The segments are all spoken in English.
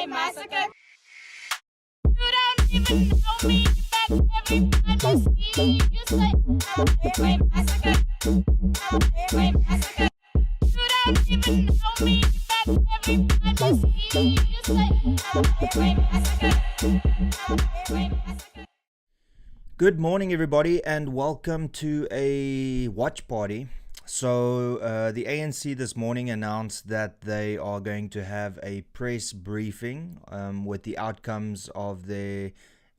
Way massacre. You don't even know me, but everybody see you say way massacre. Way massacre. You don't even know me, but everybody see you say way massacre. Way massacre. Good morning, everybody, and welcome to a watch party. So, the ANC this morning announced that they are going to have a press briefing with the outcomes of their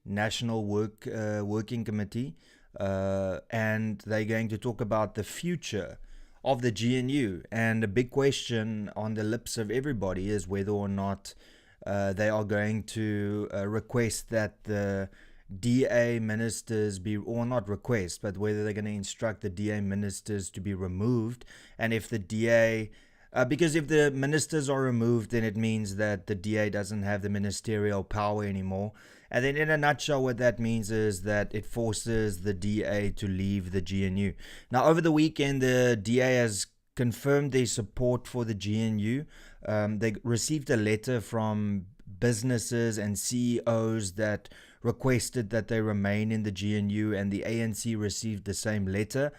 National Working Committee, and they're going to talk about the future of the GNU. And a big question on the lips of everybody is whether or not they are going to request that the DA ministers be, or not request, but whether they're going to instruct the DA ministers to be removed. And if the DA, because if the ministers are removed, then it means that the DA doesn't have the ministerial power anymore. And then in a nutshell, what that means is that it forces the DA to leave the GNU. Now, over the weekend, the DA has confirmed their support for the GNU. They received a letter from businesses and CEOs that requested that they remain in the GNU, and the ANC received the same letter.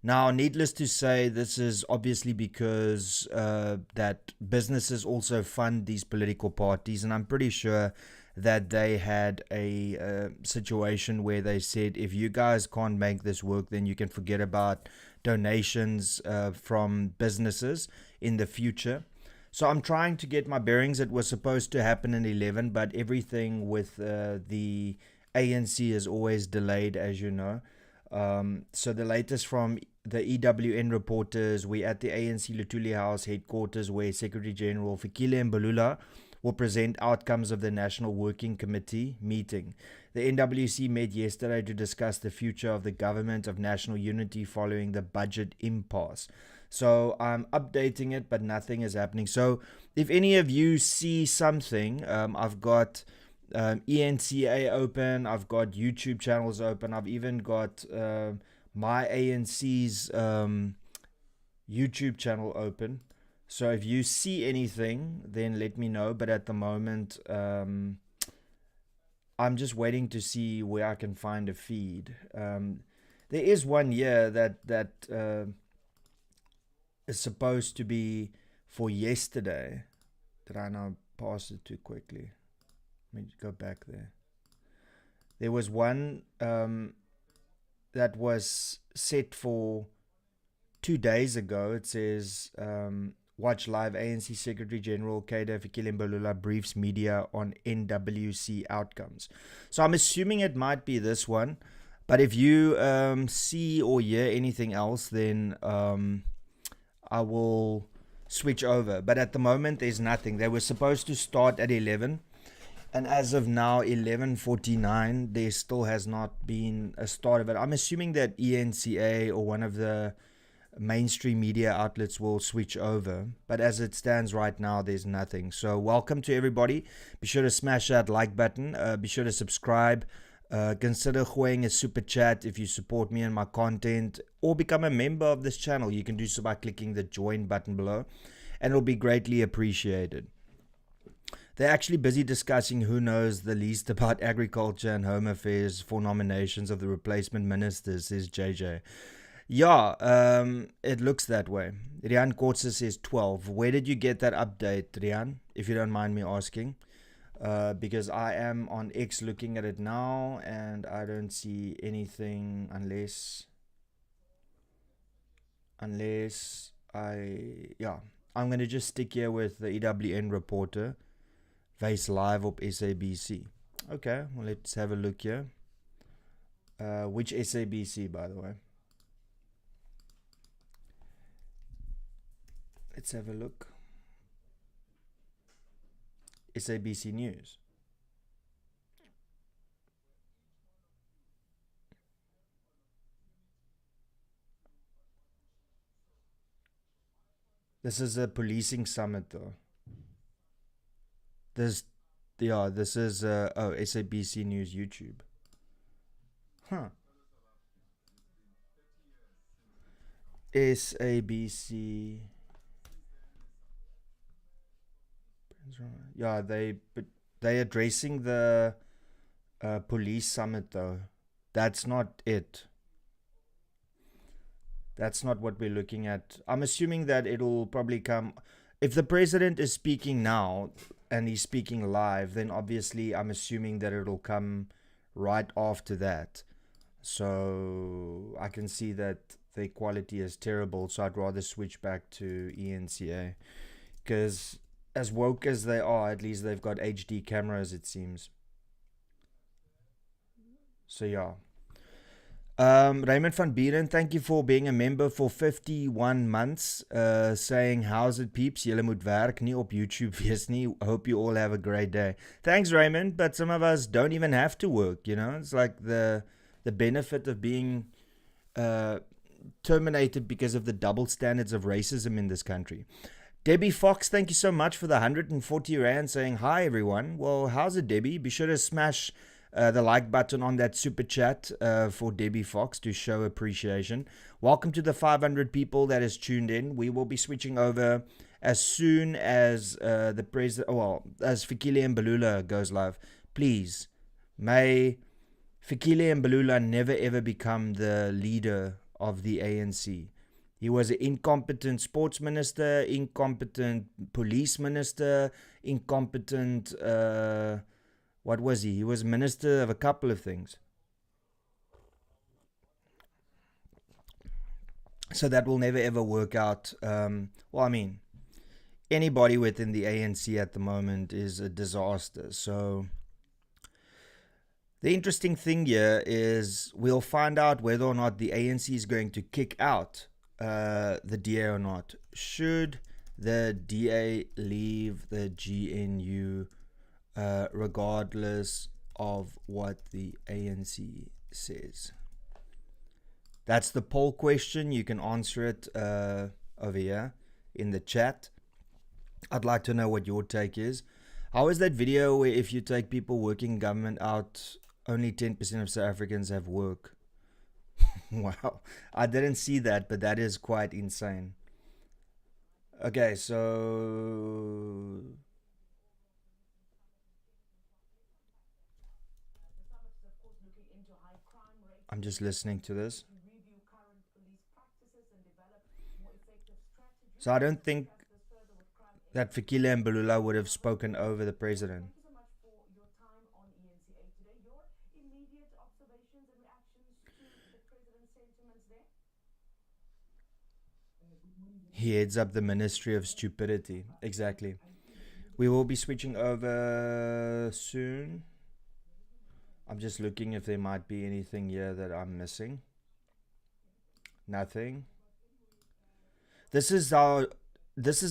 Now, needless to say, this is obviously because that businesses also fund these political parties, and I'm pretty sure that they had a situation where they said, if you guys can't make this work, then you can forget about donations from businesses in the future. So I'm trying to get my bearings. It was supposed to happen in 11, but everything with the ANC is always delayed, as you know. So the latest from the EWN reporters, we're at the ANC Luthuli House headquarters, where Secretary General Fikile Mbalula will present outcomes of the National Working Committee meeting. The NWC met yesterday to discuss the future of the government of national unity following the budget impasse. So I'm updating it, but nothing is happening. So if any of you see something, I've got ENCA open, I've got YouTube channels open, I've even got my ANC's YouTube channel open. So if you see anything, then let me know. But at the moment, I'm just waiting to see where I can find a feed. There is one here that is supposed to be for yesterday. Did I now pass it too quickly? Let me go back there. There was one that was set for 2 days ago. It says, watch live, ANC Secretary General Kader Fikile Mbalula briefs media on NWC outcomes. So I'm assuming it might be this one. But if you see or hear anything else, then I will switch over. But at the moment, there's nothing. They were supposed to start at 11. And as of now, 11:49, there still has not been a start of it. I'm assuming that ENCA or one of the mainstream media outlets will switch over. But as it stands right now, there's nothing. So welcome to everybody. Be sure to smash that like button. Be sure to subscribe. Consider going a super chat if you support me and my content, or become a member of this channel. You can do so by clicking the join button below, and it'll be greatly appreciated. They're actually busy discussing who knows the least about agriculture and home affairs for nominations of the replacement ministers, says JJ. Yeah, it looks that way. Rian Kortse says 12. Where did you get that update, Rian, if you don't mind me asking? Because I am on X looking at it now, and I don't see anything unless I'm going to just stick here with the EWN reporter. Vice live op SABC. Okay, well, let's have a look here. Which SABC, by the way? Let's have a look. SABC News. This is a policing summit, though. This is SABC News YouTube. Huh. SABC Yeah, they addressing the police summit though. That's not it. That's not what we're looking at. I'm assuming that it'll probably come. If the president is speaking now and he's speaking live, then obviously I'm assuming that it'll come right after that. So I can see that the quality is terrible. So I'd rather switch back to ENCA. Because as woke as they are, at least they've got HD cameras, it seems. So yeah. Raymond van Buren, thank you for being a member for 51 months. Saying, how's it peeps? Julle moet werk, nie op YouTube wees nie. Hope you all have a great day. Thanks, Raymond, but some of us don't even have to work, you know? It's like the benefit of being terminated because of the double standards of racism in this country. Debbie Fox, thank you so much for the 140 Rand saying, hi, everyone. Well, how's it, Debbie? Be sure to smash the like button on that super chat for Debbie Fox to show appreciation. Welcome to the 500 people that has tuned in. We will be switching over as soon as the president, well, as Fikile Mbalula goes live. Please, may Fikile Mbalula never ever become the leader of the ANC. He was an incompetent sports minister, incompetent police minister, incompetent... what was he? He was minister of a couple of things. So that will never ever work out. Well, I mean, anybody within the ANC at the moment is a disaster. So the interesting thing here is we'll find out whether or not the ANC is going to kick out the DA or not. Should the DA leave the GNU regardless of what the ANC says? That's the poll question. You can answer it over here in the chat. I'd like to know what your take is. How is that video where if you take people working government out, only 10% of South Africans have work? Wow, I didn't see that, but that is quite insane. Okay, so... I'm just listening to this. So I don't think that Fikile Mbalula would have spoken over the president. He heads up the Ministry of Stupidity. Exactly. We will be switching over soon. I'm just looking if there might be anything here that I'm missing. Nothing. This is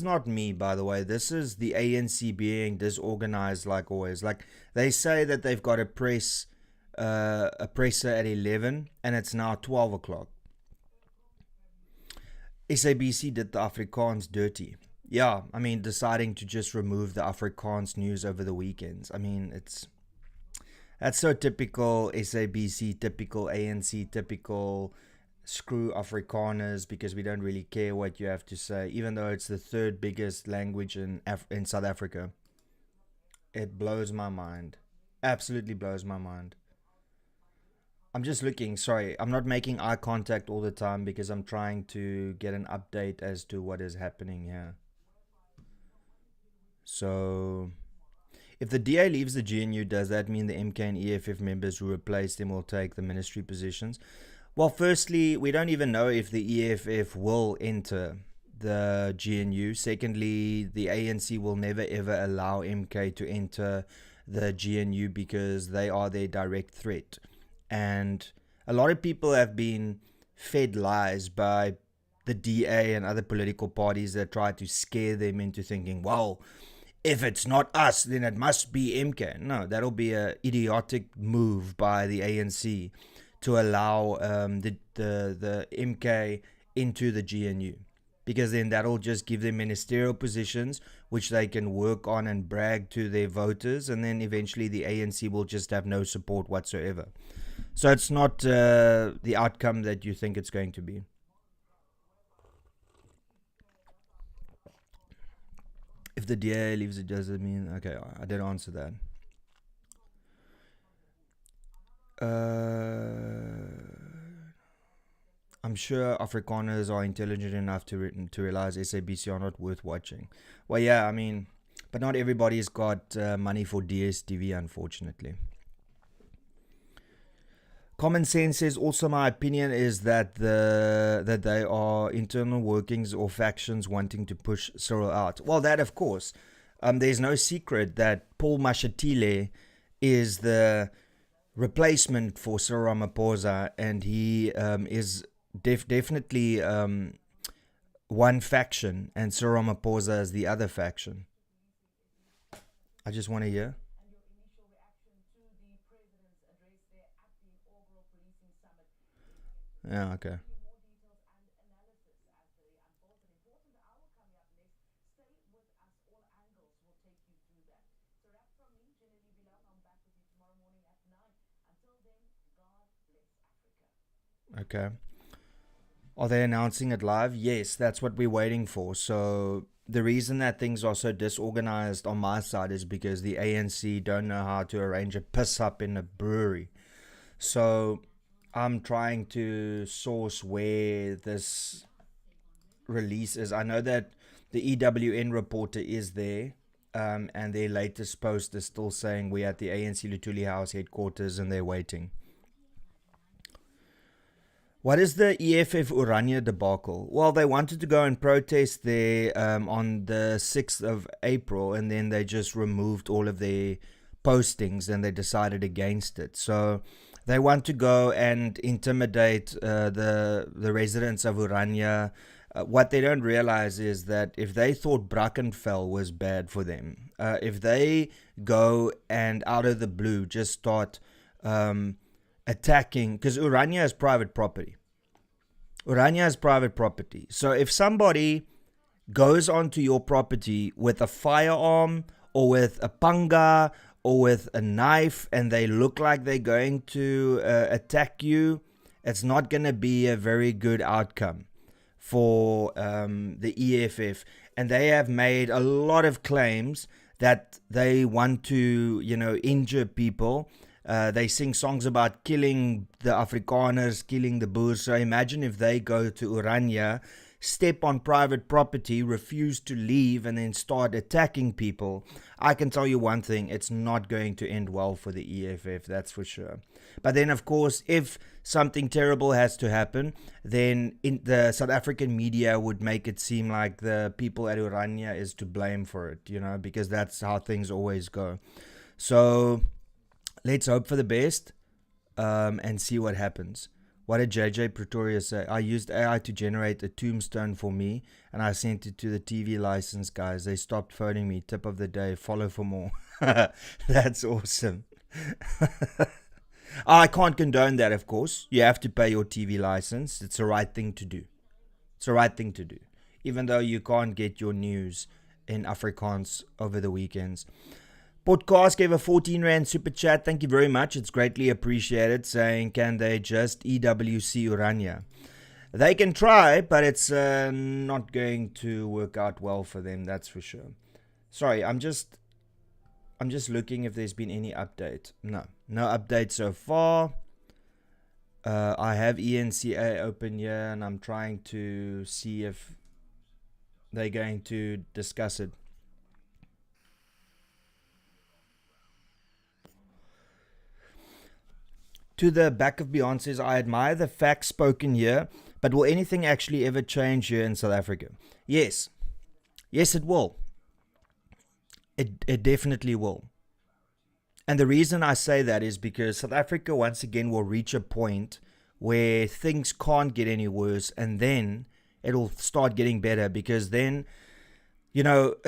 not me, by the way. This is the ANC being disorganized like always. Like they say that they've got a presser at 11 and it's now 12 o'clock. SABC did the Afrikaans dirty. Yeah, I mean, deciding to just remove the Afrikaans news over the weekends. I mean, that's so typical SABC, typical ANC, typical screw Afrikaners, because we don't really care what you have to say, even though it's the third biggest language in South Africa. It blows my mind. Absolutely blows my mind. I'm just looking, sorry, I'm not making eye contact all the time because I'm trying to get an update as to what is happening here. So, if the DA leaves the GNU, does that mean the MK and EFF members who replace them will take the ministry positions? Well, firstly, we don't even know if the EFF will enter the GNU. Secondly, the ANC will never ever allow MK to enter the GNU because they are their direct threat. And a lot of people have been fed lies by the DA and other political parties that try to scare them into thinking, well, if it's not us, then it must be MK. No, that'll be an idiotic move by the ANC to allow the MK into the GNU. Because then that'll just give them ministerial positions which they can work on and brag to their voters, and then eventually the ANC will just have no support whatsoever. So it's not the outcome that you think it's going to be. If the DA leaves, it doesn't mean. Okay, I did answer that. I'm sure Afrikaners are intelligent enough to realize SABC are not worth watching. Well, yeah, I mean, but not everybody's got money for DSTV, unfortunately. Common sense says also my opinion is that they are internal workings or factions wanting to push Cyril out. Well, that of course. There's no secret that Paul Mashatile is the replacement for Cyril Ramaphosa, and he is definitely one faction, and Cyril Ramaphosa is the other faction. I just want to hear. Yeah, okay. Okay. Are they announcing it live? Yes, that's what we're waiting for. So the reason that things are so disorganized on my side is because the ANC don't know how to arrange a piss up in a brewery. So I'm trying to source where this release is. I know that the EWN reporter is there, and their latest post is still saying we're at the ANC Lutuli House headquarters and they're waiting. What is the EFF Oranje debacle? Well, they wanted to go and protest there on the 6th of April, and then they just removed all of their postings and they decided against it. So they want to go and intimidate the residents of Oranje. What they don't realize is that if they thought Brackenfell was bad for them, if they go and out of the blue just start attacking, because Oranje is private property. Oranje is private property. So if somebody goes onto your property with a firearm or with a panga or with a knife and they look like they're going to attack you, it's not going to be a very good outcome for the EFF. And they have made a lot of claims that they want to, injure people. They sing songs about killing the Afrikaners, killing the Boers. So imagine if they go to Oranje, step on private property, refuse to leave, and then start attacking people. I can tell you one thing, it's not going to end well for the EFF, that's for sure. But then, of course, if something terrible has to happen, then the South African media would make it seem like the people at Oranje is to blame for it, because that's how things always go. So let's hope for the best and see what happens. What did JJ Pretoria say? I used AI to generate a tombstone for me, and I sent it to the TV license guys. They stopped phoning me. Tip of the day, follow for more. That's awesome. I can't condone that, of course. You have to pay your TV license. It's the right thing to do. It's the right thing to do. Even though you can't get your news in Afrikaans over the weekends. Podcast gave a 14 Rand super chat. Thank you very much. It's greatly appreciated. Saying, can they just EWC Oranje? They can try, but it's not going to work out well for them. That's for sure. Sorry, I'm just looking if there's been any update. No update so far. I have ENCA open here, and I'm trying to see if they're going to discuss it. To the back of Beyond says, I admire the facts spoken here, but will anything actually ever change here in South Africa? Yes. Yes, it will. It definitely will. And the reason I say that is because South Africa once again will reach a point where things can't get any worse, and then it'll start getting better, because then,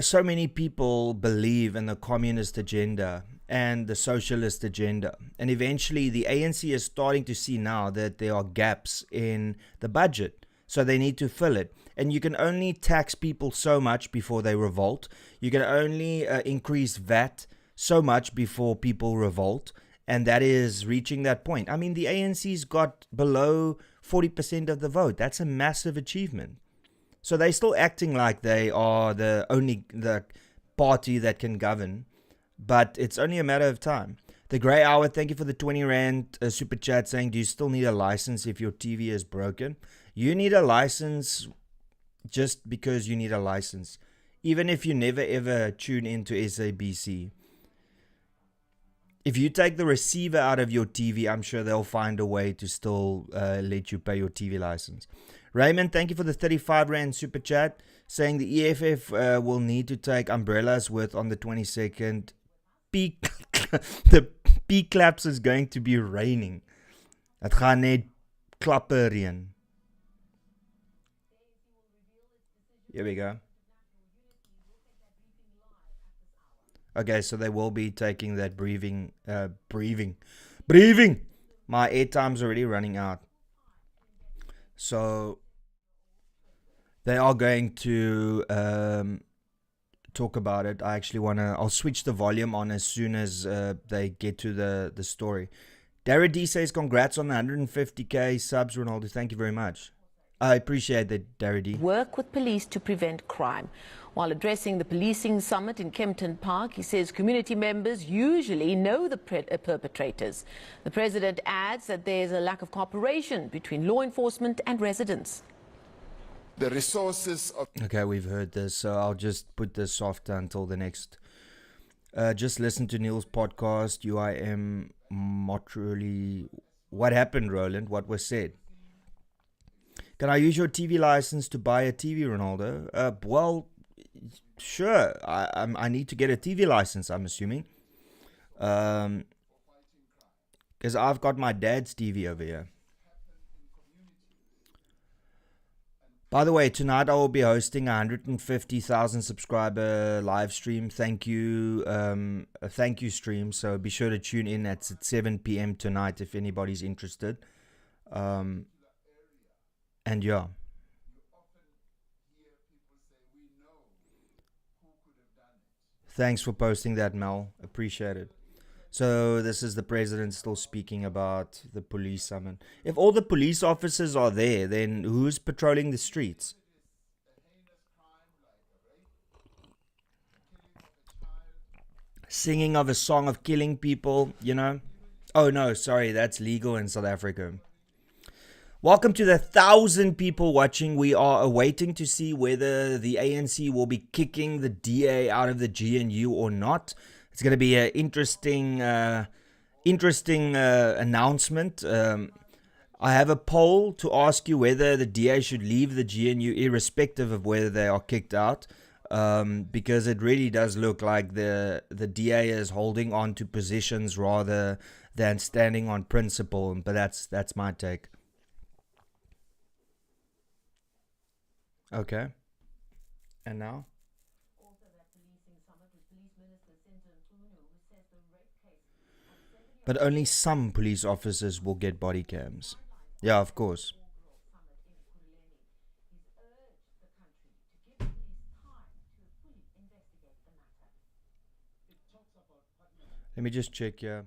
so many people believe in the communist agenda and the socialist agenda. And eventually the ANC is starting to see now that there are gaps in the budget. So they need to fill it. And you can only tax people so much before they revolt. You can only increase VAT so much before people revolt. And that is reaching that point. I mean, the ANC's got below 40% of the vote. That's a massive achievement. So they're still acting like they are the party that can govern, but it's only a matter of time. The Grey Hour, thank you for the 20 Rand super chat saying, do you still need a license if your TV is broken? You need a license just because you need a license. Even if you never ever tune into SABC. If you take the receiver out of your TV, I'm sure they'll find a way to still let you pay your TV license. Raymond, thank you for the 35 Rand super chat, saying the EFF will need to take umbrellas with on the 22nd. The P-claps is going to be raining. Het gaan net klappe reën. Here we go. Okay, so they will be taking that breathing. My airtime's already running out. So they are going to talk about it. I'll switch the volume on as soon as they get to the story. Dara D says, congrats on the 150k subs, Ronaldo. Thank you very much. I appreciate that, Dara D. Work with police to prevent crime. While addressing the policing summit in Kempton Park, he says community members usually know the perpetrators. The president adds that there is a lack of cooperation between law enforcement and residents. The resources of... Okay, we've heard this, so I'll just put this off until the next. Just listen to Neil's podcast, UIM Motrally. What happened, Roland? What was said? Can I use your TV license to buy a TV, Ronaldo? Well, sure. I need to get a TV license, I'm assuming. Because I've got my dad's TV over here. By the way, tonight I will be hosting a 150,000 subscriber live stream. Thank you stream. So be sure to tune in. That's at 7 p.m. tonight if anybody's interested. And yeah. Thanks for posting that, Mel. Appreciate it. So this is the president still speaking about the police summon. If all the police officers are there, then who's patrolling the streets? Singing of a song of killing people, you know? Oh no, sorry, that's legal in South Africa. Welcome to the 1,000 people watching. We are awaiting to see whether the ANC will be kicking the DA out of the GNU or not. It's going to be an interesting announcement. I have a poll to ask you whether the DA should leave the GNU irrespective of whether they are kicked out. Because it really does look like the DA is holding on to positions rather than standing on principle. But that's my take. Okay. And now? But only some police officers will get body cams. Yeah, of course. Let me just check here.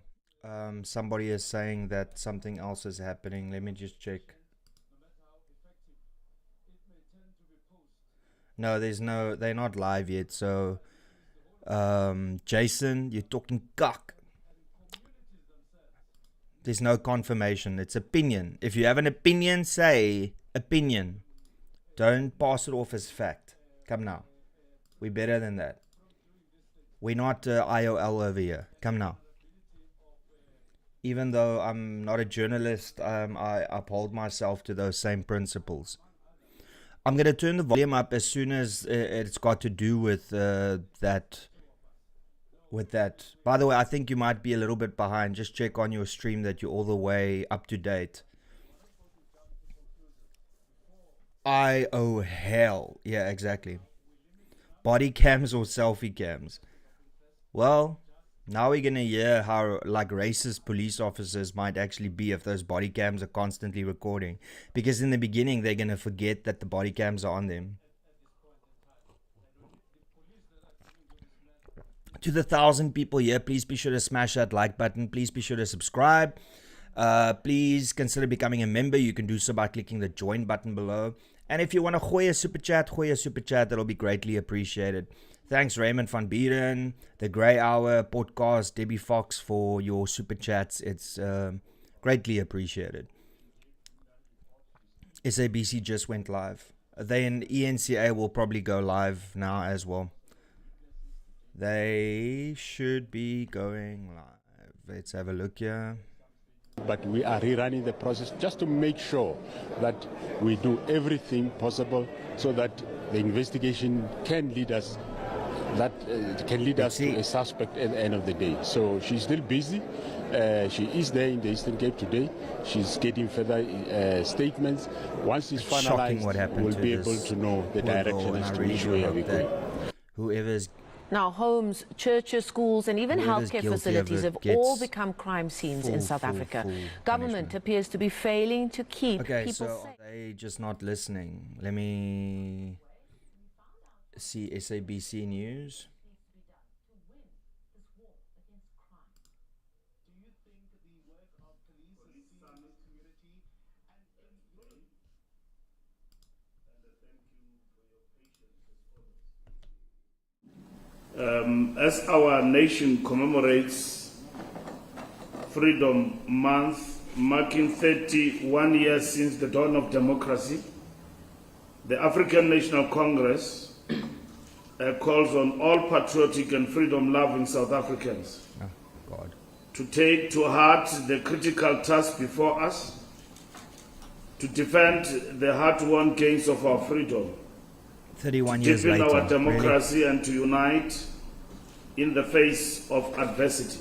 Somebody is saying that something else is happening. Let me just check. No, they're not live yet. So, Jason, you're talking cock. There's no confirmation. It's opinion. If you have an opinion, say opinion. Don't pass it off as fact. Come now. We're better than that. We're not IOL over here. Come now. Even though I'm not a journalist, I uphold myself to those same principles. I'm going to turn the volume up as soon as it's got to do with that. By the way, I think you might be a little bit behind. Just check on your stream that you're all the way up to date. Oh, hell. Yeah, exactly. Body cams or selfie cams. Well, now we're going to hear how like racist police officers might actually be if those body cams are constantly recording. Because in the beginning, they're going to forget that the body cams are on them. To the 1,000 people here, please be sure to smash that like button. Please be sure to subscribe. Please consider becoming a member. You can do so by clicking the join button below. And if you want to gooi a super chat, that'll be greatly appreciated. Thanks Raymond van Buren, The Grey Hour Podcast, Debbie Fox for your super chats. It's greatly appreciated. SABC just went live. Then ENCA will probably go live now as well. They should be going live. Let's have a look here. But we are rerunning the process just to make sure that we do everything possible so that the investigation can lead us to a suspect at the end of the day. So she's still busy. She is there in the Eastern Cape today. She's getting further statements. Once it's finalized, we'll be able to know the direction as to which way are we going. Whoever's Now, homes, churches, schools, and even Whoever's healthcare guilty of facilities it have gets all become crime scenes in South Africa. Government punishment. appears to be failing to keep Okay, people so safe. are they just not listening? Let me see SABC News. As our nation commemorates Freedom Month, marking 31 years since the dawn of democracy, the African National Congress calls on all patriotic and freedom-loving South Africans to take to heart the critical task before us, to defend the hard-won gains of our freedom, 31 to years deepen later. our democracy, and to unite in the face of adversity.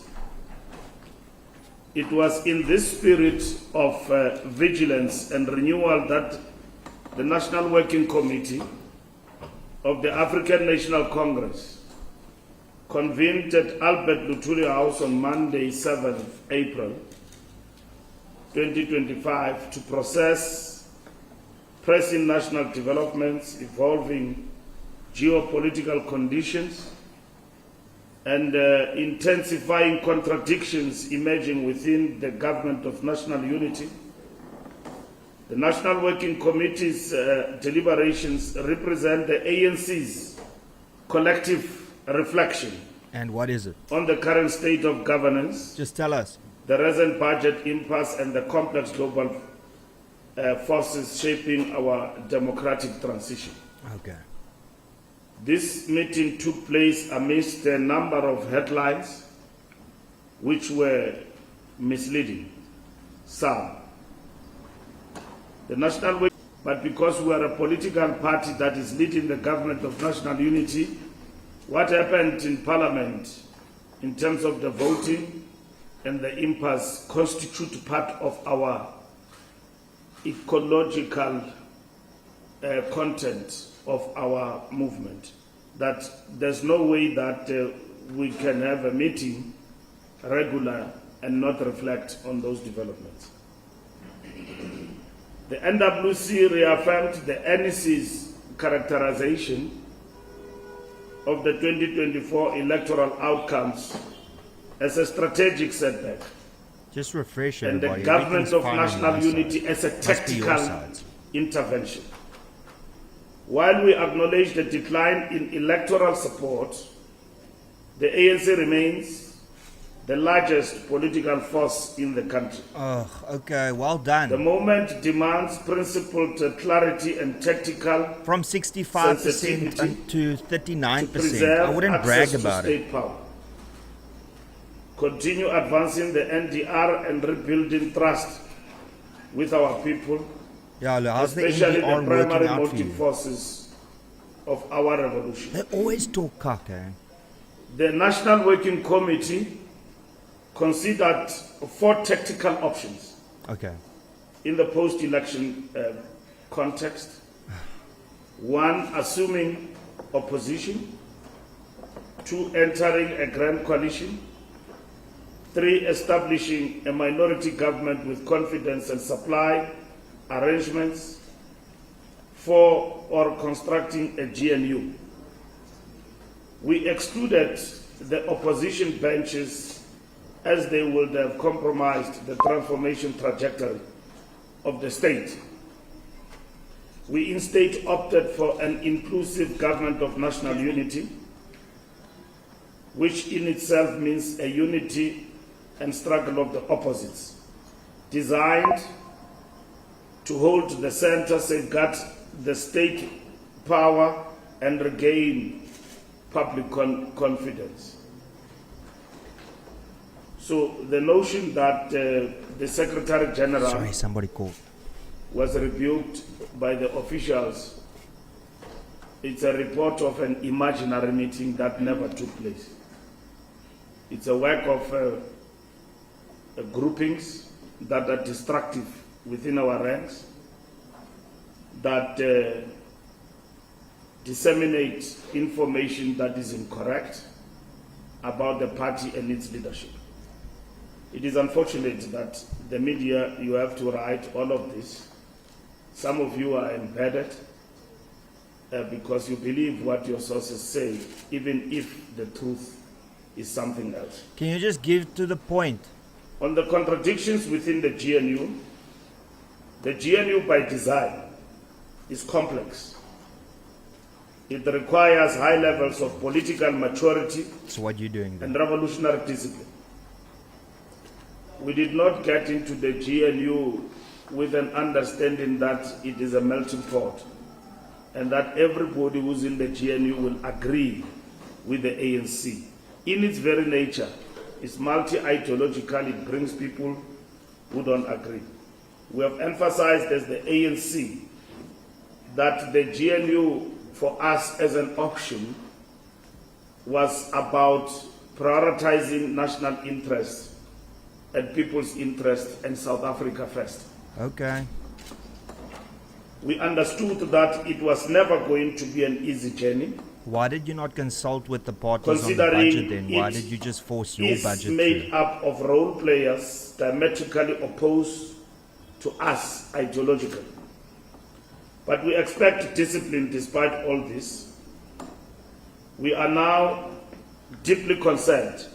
It was in this spirit of vigilance and renewal that the National Working Committee of the African National Congress convened at Albert Luthuli House on Monday, 7th April 2025 to process pressing national developments, evolving geopolitical conditions, and intensifying contradictions emerging within the Government of National Unity. The National Working Committee's deliberations represent the ANC's collective reflection And what is it? on the current state of governance, Just tell us. the recent budget impasse, and the complex global forces shaping our democratic transition. Okay. This meeting took place amidst a number of headlines which were misleading. Some. The National Way, but because we are a political party that is leading the Government of National Unity, what happened in Parliament in terms of the voting and the impasse constitute part of our ecological content of our movement, that there's no way that we can have a meeting regular and not reflect on those developments. The NWC reaffirmed the NEC's characterization of the 2024 electoral outcomes as a strategic setback, Just refresh and everybody. the Government Everything's of fine on National my side. Unity as a Must be your tactical side. intervention. While we acknowledge the decline in electoral support, the ANC remains the largest political force in the country. Oh, okay. Well The done. moment demands principled clarity and tactical From 65% sensitivity to 39%. preserve I wouldn't access brag to about it. state power. Continue advancing the NDR and rebuilding trust with our people, Yeah, look, how's the especially the NDR working primary out for motive you? forces of our revolution. They always talk cock, eh? The National Working Committee considered 4 tactical options Okay. in the post-election context. 1, assuming opposition. 2, entering a grand coalition. 3, establishing a minority government with confidence and supply arrangements. 4, or constructing a GNU. We excluded the opposition benches as they would have compromised the transformation trajectory of the state. We instead opted for an inclusive government of national unity, which in itself means a unity and struggle of the opposites, designed to hold the center, safeguard the state power, and regain public confidence. So the notion that the Secretary General Sorry, somebody called. was rebuked by the officials, it's a report of an imaginary meeting that never took place. It's a work of groupings that are destructive within our ranks, that disseminate information that is incorrect about the party and its leadership. It is unfortunate that the media, you have to write all of this. Some of you are embedded because you believe what your sources say, even if the truth is something else. Can you just give to the point? On the contradictions within the GNU by design is complex. It requires high levels of political maturity So what are you doing then? and revolutionary discipline. We did not get into the GNU with an understanding that it is a melting pot and that everybody who's in the GNU will agree with the ANC. In its very nature, it's multi-ideological, it brings people who don't agree. We have emphasized as the ANC that the GNU for us as an option was about prioritizing national interests and people's interests and South Africa first. Okay. We understood that it was never going to be an easy journey. Why did you not consult with the parties on the Considering budget then? Why it did you just force your is budget made through? up of role players diametrically opposed to us ideologically. But we expect discipline despite all this. We are now deeply concerned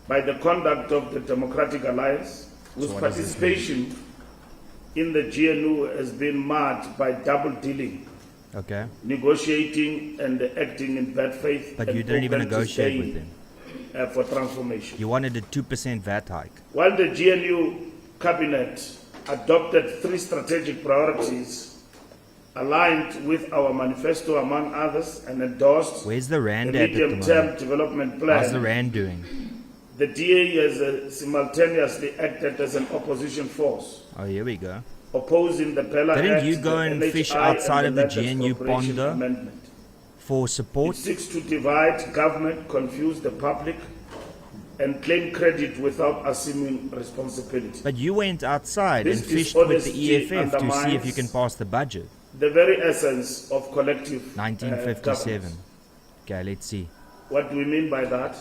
by the conduct of the Democratic Alliance, whose what does this participation in the GNU has been marked by double dealing, Okay. negotiating and acting in bad faith. But and you didn't even open to negotiate stay, with them. for transformation. You wanted a 2% VAT hike. While the GNU cabinet adopted 3 strategic priorities aligned with our manifesto, among others, and endorsed Where's the the rand at the medium-term moment? development How's the plan, rand doing? the DA has simultaneously acted as an opposition force, Oh, here we go. opposing the Pella Didn't Act, you go the and NHI, fish and outside the of the Land GNU Expropriation pond, though? Amendment. For It support? seeks to divide government, confuse the public, and claim credit without assuming responsibility. But you went outside This and fished with the dishonesty EFF to see if you undermines can pass the budget. The very essence of collective 1957. governance. Okay, let's see. What do we mean by that?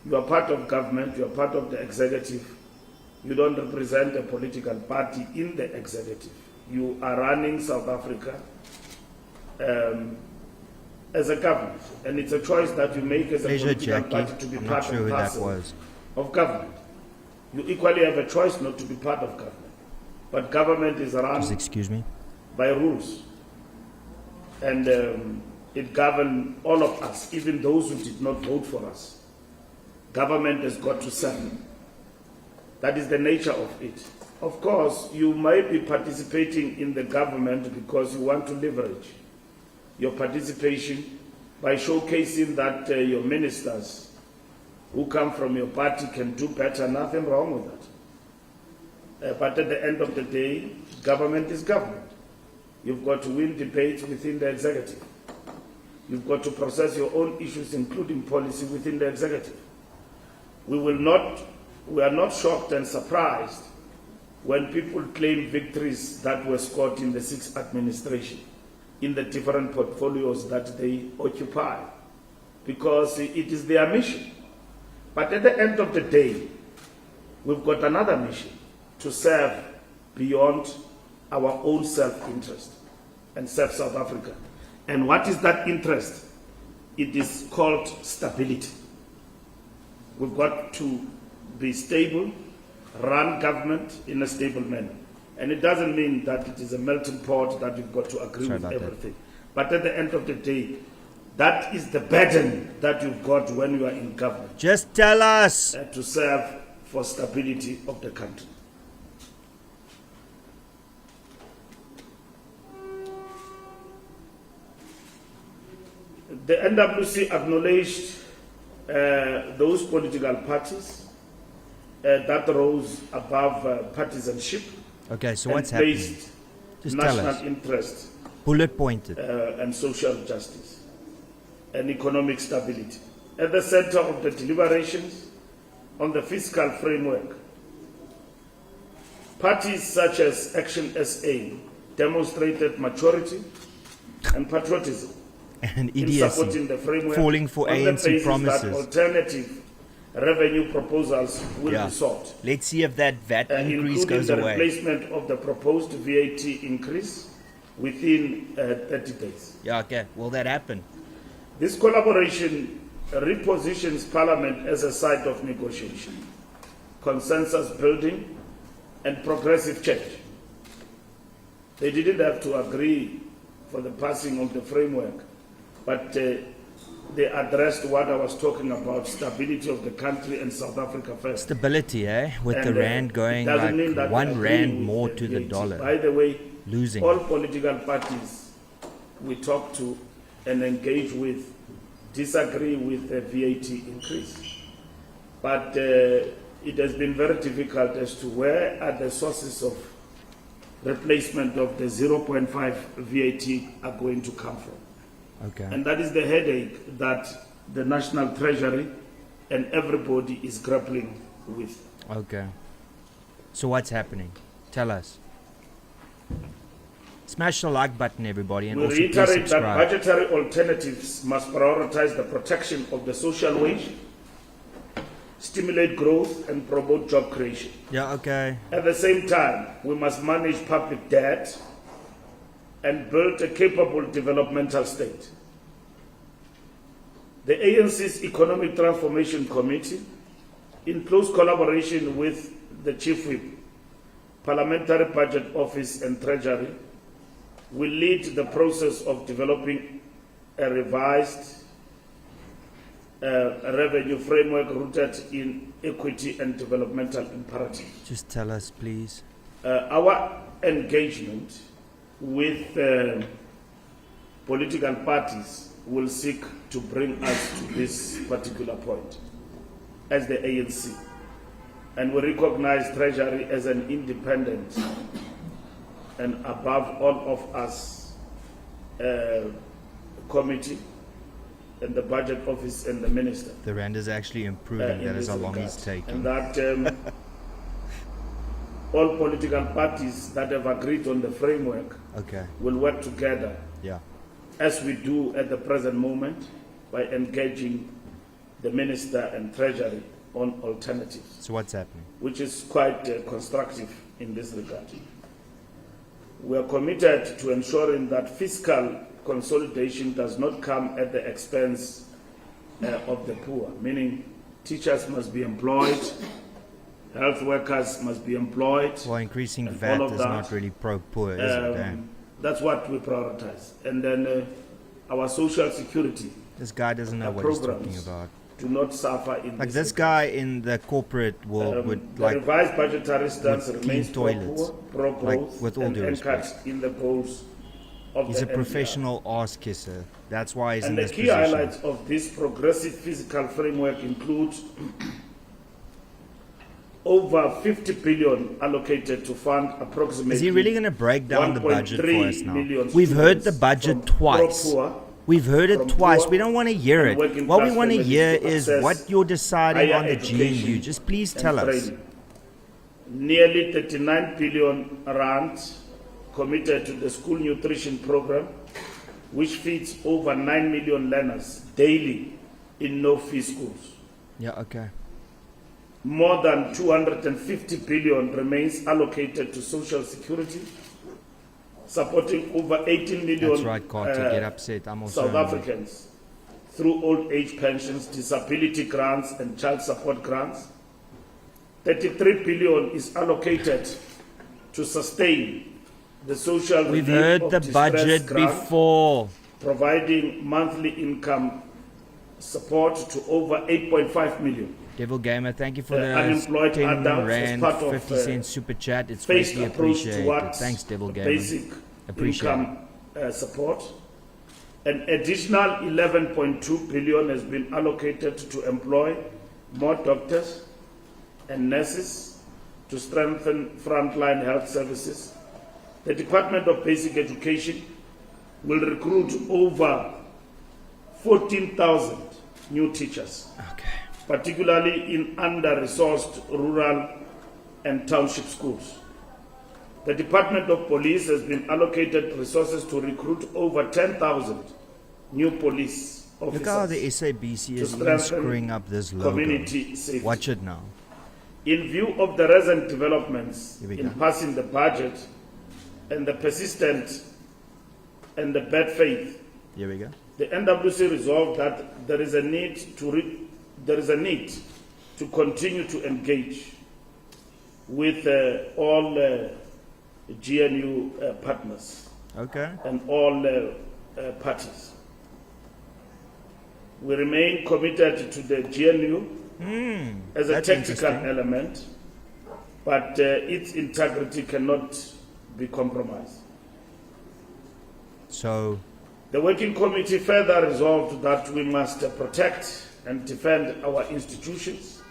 You are part of government, you are part of the executive. You don't represent a political party in the executive. You are running South Africa as a government. And it's a choice that you make as a Pleasure, political Jackie. party to be I'm not part sure and who that parcel was. of government. You equally have a choice not to be part of government. But government is run Just excuse me. by rules. And it governs all of us, even those who did not vote for us. Government has got to serve. That is the nature of it. Of course, you might be participating in the government because you want to leverage your participation by showcasing that your ministers who come from your party can do better. Nothing wrong with that. But at the end of the day, government is government. You've got to win debates within the executive. You've got to process your own issues, including policy, within the executive. We are not shocked and surprised when people claim victories that were scored in the 6th administration, in the different portfolios that they occupy, because it is their mission. But at the end of the day, we've got another mission, to serve beyond our own self-interest and serve South Africa. And what is that interest? It is called stability. We've got to be stable, run government in a stable manner. And it doesn't mean that it is a melting pot that you've got to agree with everything. But at the end of the day, that is the burden that you've got when you are in government. Just tell us. To serve for stability of the country. The NWC acknowledged those political parties that rose above partisanship. Okay, so what's happening? Just tell us. National interest, bullet pointed, and social justice and economic stability. At the center of the deliberations on the fiscal framework, parties such as Action SA demonstrated maturity and patriotism and in supporting the framework, falling for on the ANC basis promises. That alternative revenue proposals will be sought. Let's see if that VAT increase goes including the away. replacement of the proposed VAT increase within 30 days. Yeah, okay. Will that happen? This collaboration repositions Parliament as a site of negotiation, consensus building, and progressive change. They didn't have to agree for the passing of the framework, but they addressed what I was talking about, stability of the country and South Africa first. Stability, eh? With And, the rand going doesn't mean like that 1 I agree rand with more the to the VAT. dollar. By the way, Losing. all political parties we talk to and engage with disagree with the VAT increase. But it has been very difficult as to where are the sources of replacement of the 0.5 VAT are going to come from. Okay. And that is the headache that the National Treasury and everybody is grappling with. Okay. So what's happening? Tell us. Smash the like button, everybody, and We also please reiterate that subscribe. budgetary alternatives must prioritize the protection of the social wage, stimulate growth, and promote job creation. Yeah, okay. At the same time, we must manage public debt and build a capable developmental state. The ANC's Economic Transformation Committee, in close collaboration with the Chief Whip, Parliamentary Budget Office and Treasury, will lead the process of developing a revised revenue framework rooted in equity and developmental imperatives. Just tell us, please. Our engagement with political parties will seek to bring us to this particular point as the ANC. And we recognize Treasury as an independent and above all of us committee and the Budget Office and the Minister. The rand is actually improving. That is how long regard. it's taking. And that all political parties that have agreed on the framework Okay. will work together Yeah. as we do at the present moment by engaging the Minister and Treasury on alternatives, So what's happening? which is quite constructive in this regard. We are committed to ensuring that fiscal consolidation does not come at the expense of the poor, meaning teachers must be employed, health workers must be employed. Well, increasing and VAT all of is that. not really pro-poor, is it? Eh? That's what we prioritize. And then our social security This guy doesn't know our what he's talking programs about. do not suffer in Like this regard. guy in the corporate world would The like revised budgetary stance would remains clean toilets, pro-poor, pro-growth, like, with all and due anchored respect. in the goals of he's the a NDR. professional ass kisser. That's why he's And in the this key position. highlights of this progressive fiscal framework include over 50 billion allocated to fund approximately. Is he really going to break down the budget for us 1.3 now? million We've heard the students budget from twice. pro-poor We've heard it from twice. poor We don't want to hear and it. working What we class want to families hear to is access what you're deciding higher on the education GNU. Just please and tell us. training. Nearly 39 billion rand committed to the school nutrition program, which feeds over 9 million learners daily in no-fee schools. Yeah, okay. More than 250 billion remains allocated to social security, supporting over 18 million That's right, Carter. Get upset. I'm also South angry. Africans through old age pensions, disability grants, and child support grants. 33 billion is allocated to sustain the social We've relief heard of the distress budget grant, before. providing monthly income support to over 8.5 million. Devil Gamer, thank you for The the unemployed 10 adults as rand, part of, 50 cent super chat. It's phased greatly approach appreciated. towards Thanks, Devil Gamer. basic Appreciate income support. An additional 11.2 billion has been allocated to employ more doctors and nurses to strengthen frontline health services. The Department of Basic Education will recruit over 14,000 new teachers, Okay. particularly in under-resourced rural and township schools. The Department of Police has been allocated resources to recruit over 10,000 new police officers. Look how the SABC is even strengthen screwing up this logo. community safety. Watch it now. In view of the recent developments Here we in go. passing the budget and the persistent and the bad faith, Here we go. the NWC resolved that there is a need to continue to engage with all GNU partners Okay. and all parties. We remain committed to the GNU as a that's technical interesting. element, but its integrity cannot be compromised. So, The Working Committee further resolved that we must protect and defend our institutions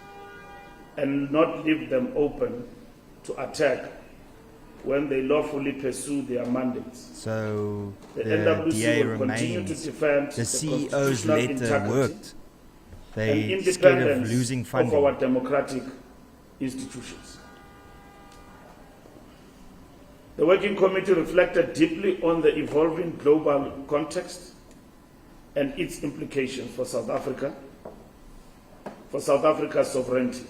and not leave them open to attack when they lawfully pursue their mandates. so The the NWC DA will continue to remains. defend The CEO's constitutional letter integrity worked. and They scared of independence losing of funding. our democratic institutions. The Working Committee reflected deeply on the evolving global context and its implications for South Africa, for South Africa's sovereignty,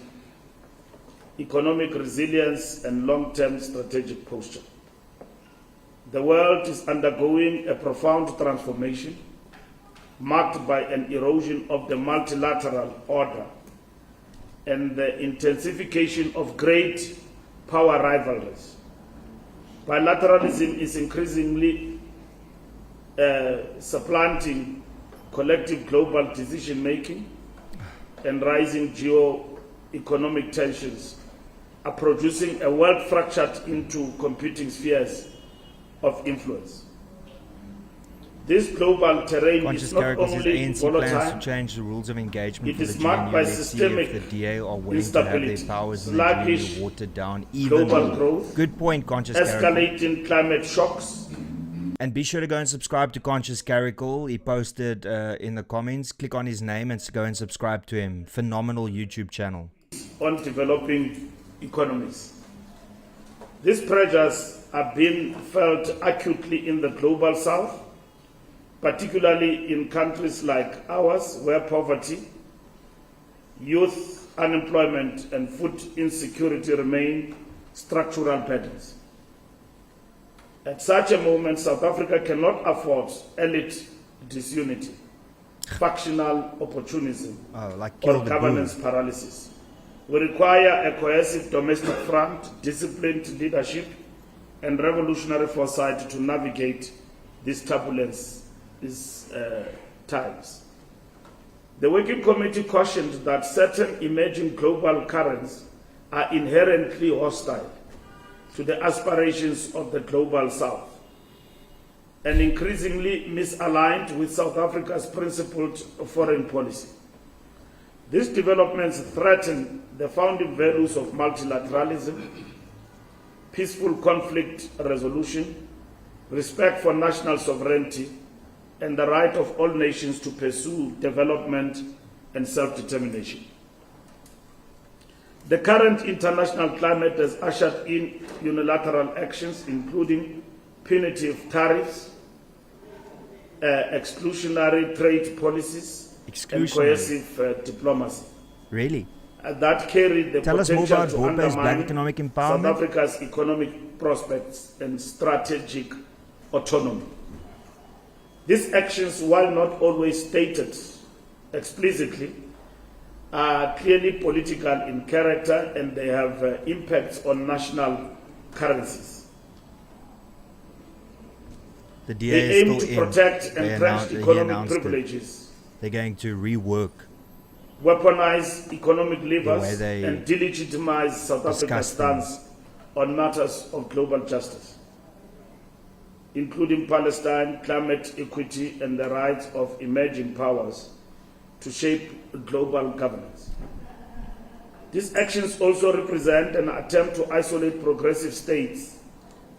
economic resilience, and long-term strategic posture. The world is undergoing a profound transformation marked by an erosion of the multilateral order and the intensification of great power rivalries. Bilateralism is increasingly supplanting collective global decision-making, and rising geo-economic tensions are producing a world fractured into competing spheres of influence. This global terrain Conscious is not Carrickle says only ANC plans to volatile, change the rules of engagement it for is the marked GNU. by Let's see systemic if the DA are willing to have their instability, powers in the sluggish GNU watered down even global more. growth, Good point, Conscious Carrickle. escalating climate shocks, And be sure to go and subscribe to Conscious Carrickle. He posted in the comments. Click on his name and go and subscribe to him. Phenomenal YouTube channel. on developing economies. These pressures are being felt acutely in the global south, particularly in countries like ours, where poverty, youth unemployment, and food insecurity remain structural burdens. At such a moment, South Africa cannot afford elite disunity, factional opportunism, Like kill or the governance boo. paralysis. We require a cohesive domestic front, disciplined leadership, and revolutionary foresight to navigate this turbulence, these times. The Working Committee cautioned that certain emerging global currents are inherently hostile to the aspirations of the global south and increasingly misaligned with South Africa's principled foreign policy. These developments threaten the founding values of multilateralism, peaceful conflict resolution, respect for national sovereignty, and the right of all nations to pursue development and self-determination. The current international climate has ushered in unilateral actions, including punitive tariffs, exclusionary trade policies, and coercive diplomacy. Really? That carried the Tell us more potential about to broad-based black undermine economic South empowerment. Africa's economic prospects and strategic autonomy. These actions, while not always stated explicitly, are clearly political in character, and they have impacts on national currencies. The DA They is aim still to in. protect They entrenched he economic announced it. privileges, They're going to rework. weaponize economic way levers, they and delegitimize South Africa's discuss stance on matters of global justice, including Palestine, climate equity, and the rights of emerging powers to shape global governance. These actions also represent an attempt to isolate progressive states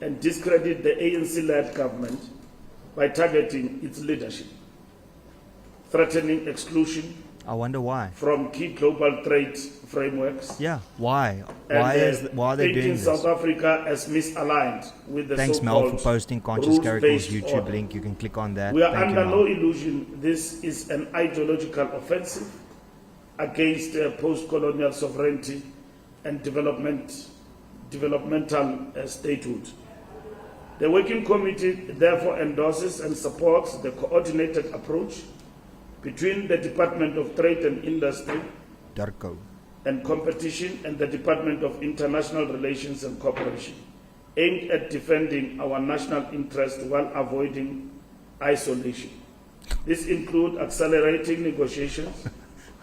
and discredit the ANC-led government by targeting its leadership, threatening exclusion I wonder why. from key global trade frameworks, Yeah, why? and Why are they painting doing South this? Africa as misaligned with the Thanks, Mel, so-called for posting Conscious Caracals rules-based YouTube order. link. You can click on that. We are Thank you, under Mel. no illusion this is an ideological offensive against post-colonial sovereignty and developmental statehood. The Working Committee therefore endorses and supports the coordinated approach between the Department of Trade and Industry Darko. and Competition and the Department of International Relations and Cooperation, aimed at defending our national interest while avoiding isolation. This includes accelerating negotiations to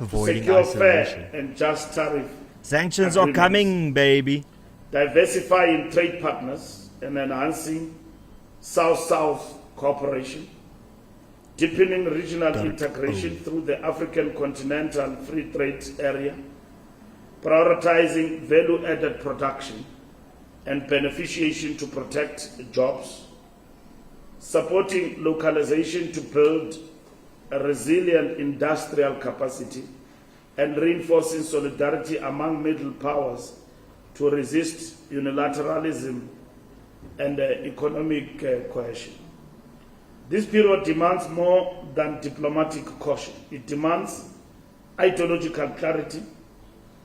Avoiding secure isolation. fair and just tariff, Sanctions are agreements. coming, baby. diversifying trade partners and enhancing South-South cooperation, deepening regional integration through the African Continental Free Trade Area, prioritizing value-added production and beneficiation to protect jobs, supporting localization to build a resilient industrial capacity, and reinforcing solidarity among middle powers to resist unilateralism and economic coercion. This period demands more than diplomatic caution. It demands ideological clarity.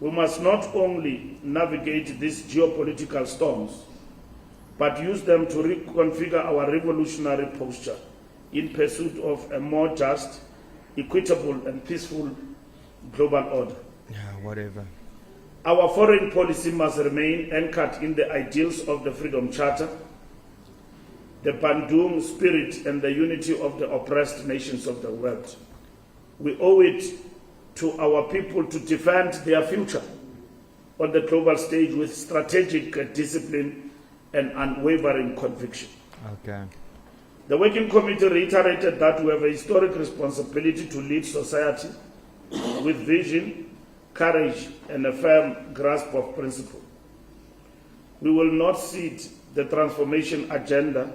We must not only navigate these geopolitical storms, but use them to reconfigure our revolutionary posture in pursuit of a more just, equitable, and peaceful global order. Yeah, whatever. Our foreign policy must remain anchored in the ideals of the Freedom Charter, the Bandung spirit, and the unity of the oppressed nations of the world. We owe it to our people to defend their future on the global stage with strategic discipline and unwavering conviction. Okay. The Working Committee reiterated that we have a historic responsibility to lead society with vision, courage, and a firm grasp of principle. We will not cede the transformation agenda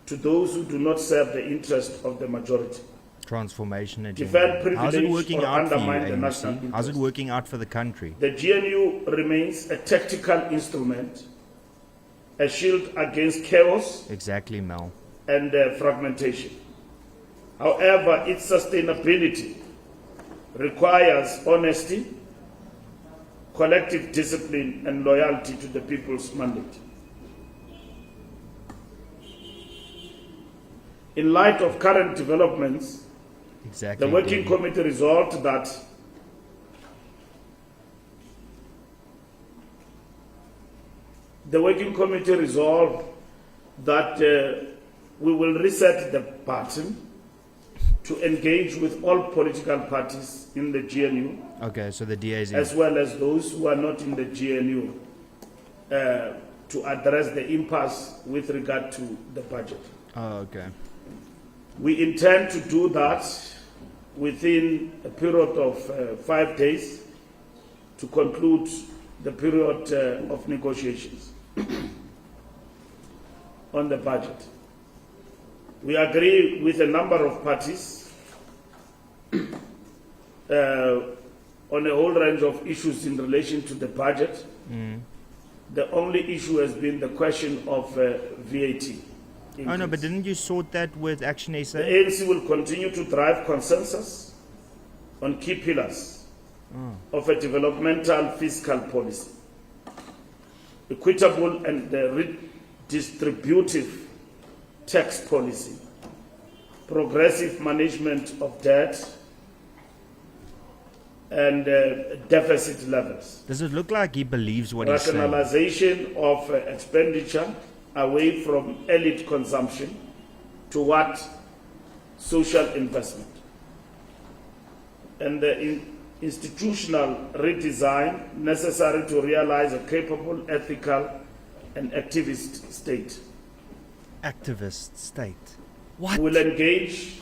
to those who do not serve the interest of the majority. Transformation Defend agenda. How's it privilege working or out for you, undermine the national ANC? How's it interest. working out for the country? The GNU remains a tactical instrument, a shield against chaos Exactly, Mel. and fragmentation. However, its sustainability requires honesty, collective discipline, and loyalty to the people's mandate. In light of current developments, Exactly. the Working Davey. Committee resolved that we will reset the button to engage with all political parties in the GNU, Okay, so the DA is in. as well as those who are not in the GNU, to address the impasse with regard to the budget. Oh, okay. We intend to do that within a period of 5 days to conclude the period of negotiations on the budget. We agree with a number of parties on a whole range of issues in relation to the budget. The only issue has been the question of VAT. Oh, no, but increase. didn't you sort that with Action The SA? ANC will continue to drive consensus on key pillars of a developmental fiscal policy, equitable and redistributive tax policy, progressive management of debt, and deficit levels. Does it look like he believes what he's saying? Rationalization of expenditure away from elite consumption toward social investment. And the institutional redesign necessary to realize a capable, ethical, and activist state. Activist state. What? We will engage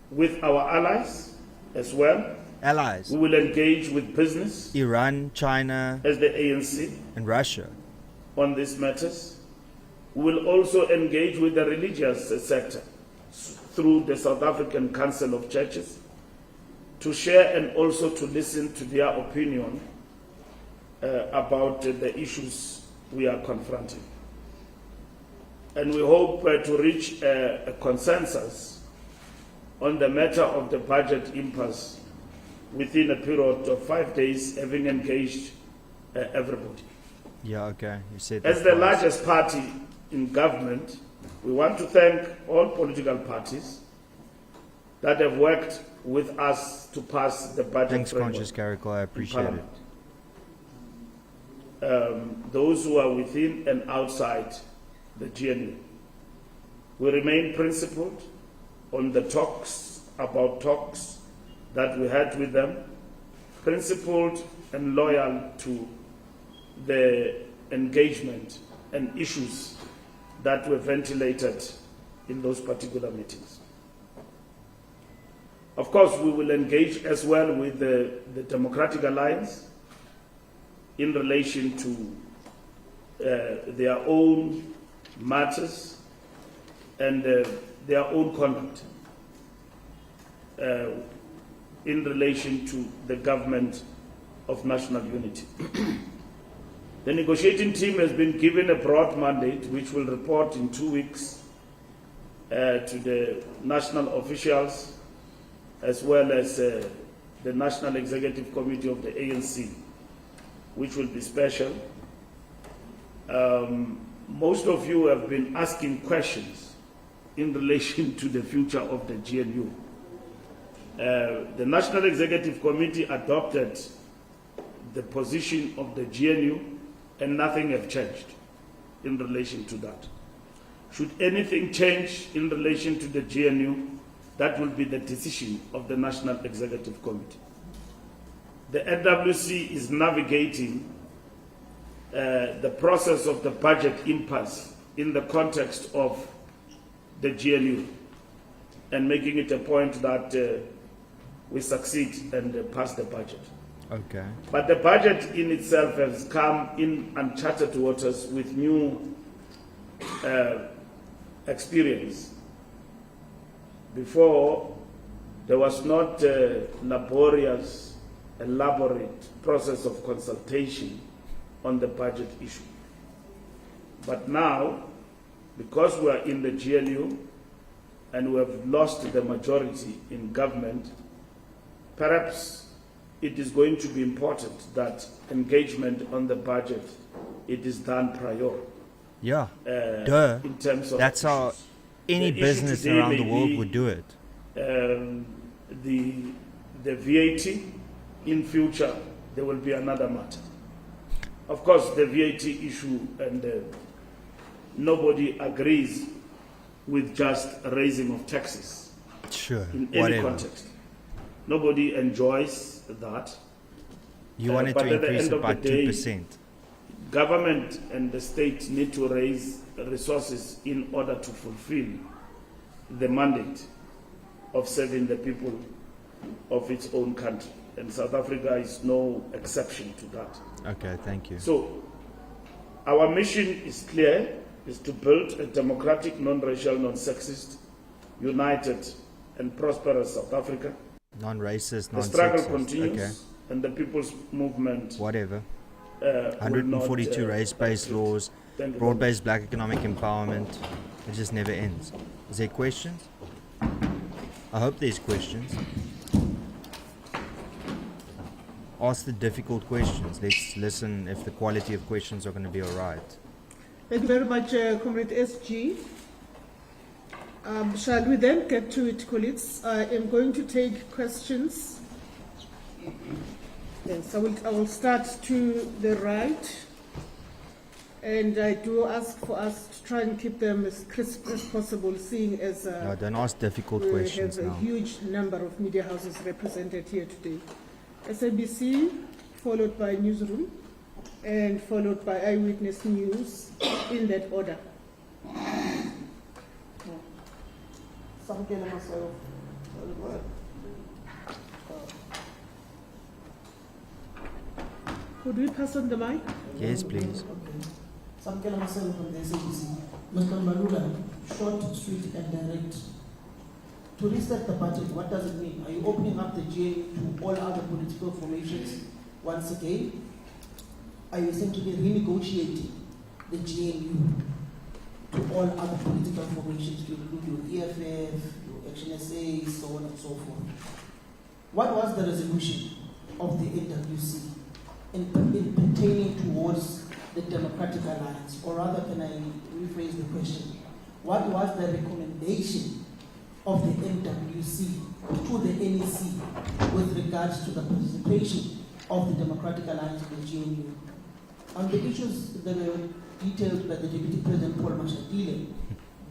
with our allies as well. Allies. We will engage with business Iran, China, as the ANC and Russia. on these matters. We will also engage with the religious sector through the South African Council of Churches to share and also to listen to their opinion about the issues we are confronting. And we hope to reach a consensus on the matter of the budget impasse within a period of 5 days, having engaged everybody. Yeah, okay. You said As the largest party in government, we want to thank all political parties that have worked with us to pass the budget Thanks, framework Conscious Carrickle. I in appreciate it. Parliament. Those who are within and outside the GNU. We remain principled on the talks that we had with them, principled and loyal to the engagement and issues that were ventilated in those particular meetings. Of course, we will engage as well with the Democratic Alliance in relation to their own matters and their own conduct in relation to the government of national unity. The negotiating team has been given a broad mandate which will report in 2 weeks to the national officials as well as the National Executive Committee of the ANC, which will be special. Most of you have been asking questions in relation to the future of the GNU. The National Executive Committee adopted the position of the GNU and nothing has changed in relation to that. Should anything change in relation to the GNU, that will be the decision of the National Executive Committee. The NWC is navigating the process of the budget impasse in the context of the GNU and making it a point that we succeed and pass the budget. Okay. But the budget in itself has come in uncharted waters with new experience. Before, there was not a laborious, elaborate process of consultation on the budget issue. But now, because we are in the GNU and we have lost the majority in government, perhaps it is going to be important that engagement on the budget, it is done prior. Yeah. Duh. In terms of That's how any The issue business today around may the world be, would do it. The VAT. In future, there will be another matter. Of course, the VAT issue, and nobody agrees with just raising of taxes Sure. in any Whatever. context. Nobody enjoys that. You wanted but to at the increase end it of by the day, 2%. Government and the state need to raise resources in order to fulfill the mandate of serving the people of its own country. And South Africa is no exception to that. Okay, thank you. So our mission is clear, is to build a democratic, non-racial, non-sexist, united and prosperous South Africa. Non-racist, The struggle non-sexist. continues Okay, and the people's movement whatever. will 142 not, race-based laws, Thank you. broad-based black economic empowerment. It just never ends. Is there questions? I hope there's questions. Ask the difficult questions. Let's listen if the quality of questions are going to be alright. Thank you very much, Comrade SG. Shall we then get to it, colleagues? I am going to take questions Yes, I will start to the right. And I do ask for us to try and keep them as crisp as possible, seeing as No, don't ask difficult we questions have a now. huge number of media houses represented here today. SABC, followed by Newsroom, and followed by Eyewitness News, in that order. Could we pass on the mic? Yes, please. Samkela myself from the SABC. Mr. Mbalula, short, sweet, and direct. To reset the budget, what does it mean? Are you opening up the GNU to all other political formations once again? Are you essentially renegotiating the GNU to all other political formations to include your EFF, your Action SA, so on and so forth? What was the resolution of the NWC in pertaining towards the Democratic Alliance? Or rather, can I rephrase the question? What was the recommendation of the NWC to the NEC with regards to the participation of the Democratic Alliance in the GNU? On the issues that were detailed by the Deputy President Paul Mashatile,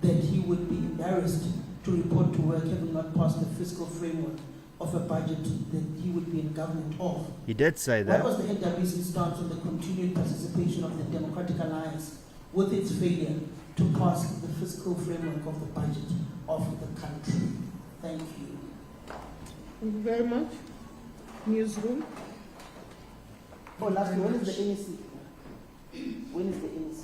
that he would be embarrassed to report to work having not passed the fiscal framework of a budget that he would be in government of. He did say that. What was the NWC stance on the continued participation of the Democratic Alliance with its failure to pass the fiscal framework of the budget of the country? Thank you. Thank you very much. Newsroom. Oh, lastly, when is the NEC? When is the NEC?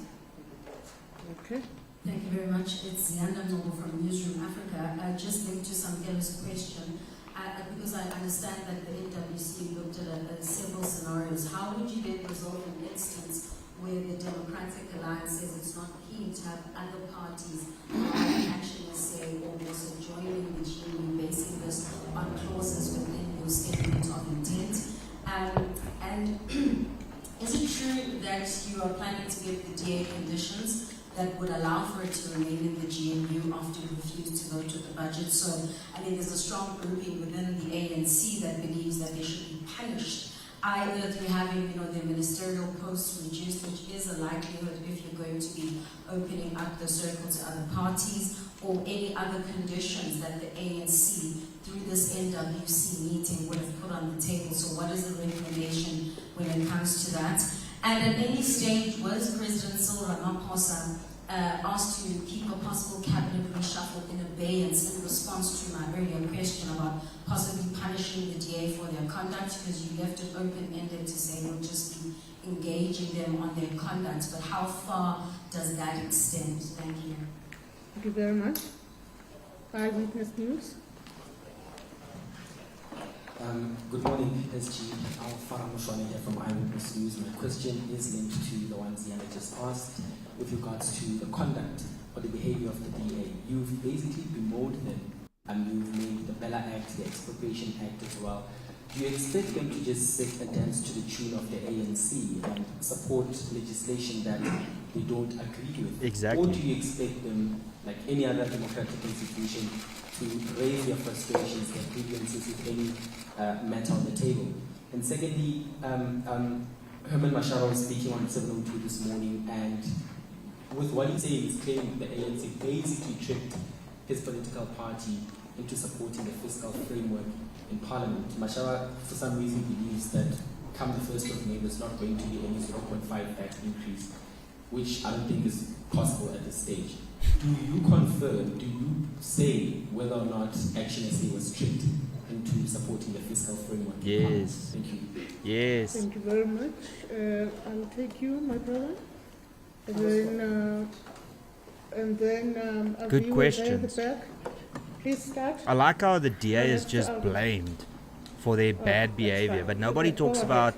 Okay. Thank you very much. It's Yanda Noble from Newsroom Africa. Just linked to Samkela's question, because I understand that the NWC looked at several scenarios. How would you then resolve an instance where the Democratic Alliance says it's not keen to have other parties like Action SA or also joining the GNU, basing this on clauses within your statement of intent? And is it true that you are planning to give the DA conditions that would allow for it to remain in the GNU after you refuse to vote with the budget? So I think there's a strong grouping within the ANC that believes that they should be punished either through having their ministerial posts reduced, which is a likelihood if you're going to be opening up the circle to other parties, or any other conditions that the ANC through this NWC meeting would have put on the table. So what is the recommendation when it comes to that? And at any stage, was President Cyril Ramaphosa asked to keep a possible cabinet reshuffle in abeyance in response to my earlier question about possibly punishing the DA for their conduct, because you left it open-ended to say we'll just be engaging them on their conduct, but how far does that extend? Thank you. Thank you very much. Eyewitness News. Good morning, SG. Farah Mushwani here from Eyewitness News. My question is linked to the ones Yana just asked with regards to the conduct or the behavior of the DA. You've basically bemoaned them, and you've made the Bella Act, the Expropriation Act as well. Do you expect them to just sit and dance to the tune of the ANC and support legislation that they don't agree with? Exactly. Or do you expect them, like any other democratic institution, to raise their frustrations, their grievances with any matter on the table? And secondly, Herman Mashaba was speaking on 702 this morning, and with what he's saying, he's claiming the ANC basically tricked his political party into supporting the fiscal framework in Parliament. Mashaba, for some reason, believes that come the 1st of May, there's not going to be any 0.5 VAT increase, which I don't think is possible at this stage. Do you confirm, do you say whether or not Action SA was tricked into supporting the fiscal framework? Yes. Thank you. Yes. Thank you very much. I'll take you, my brother. And then Good questions. Please start. I like how the DA is just blamed for their bad behavior, but nobody talks about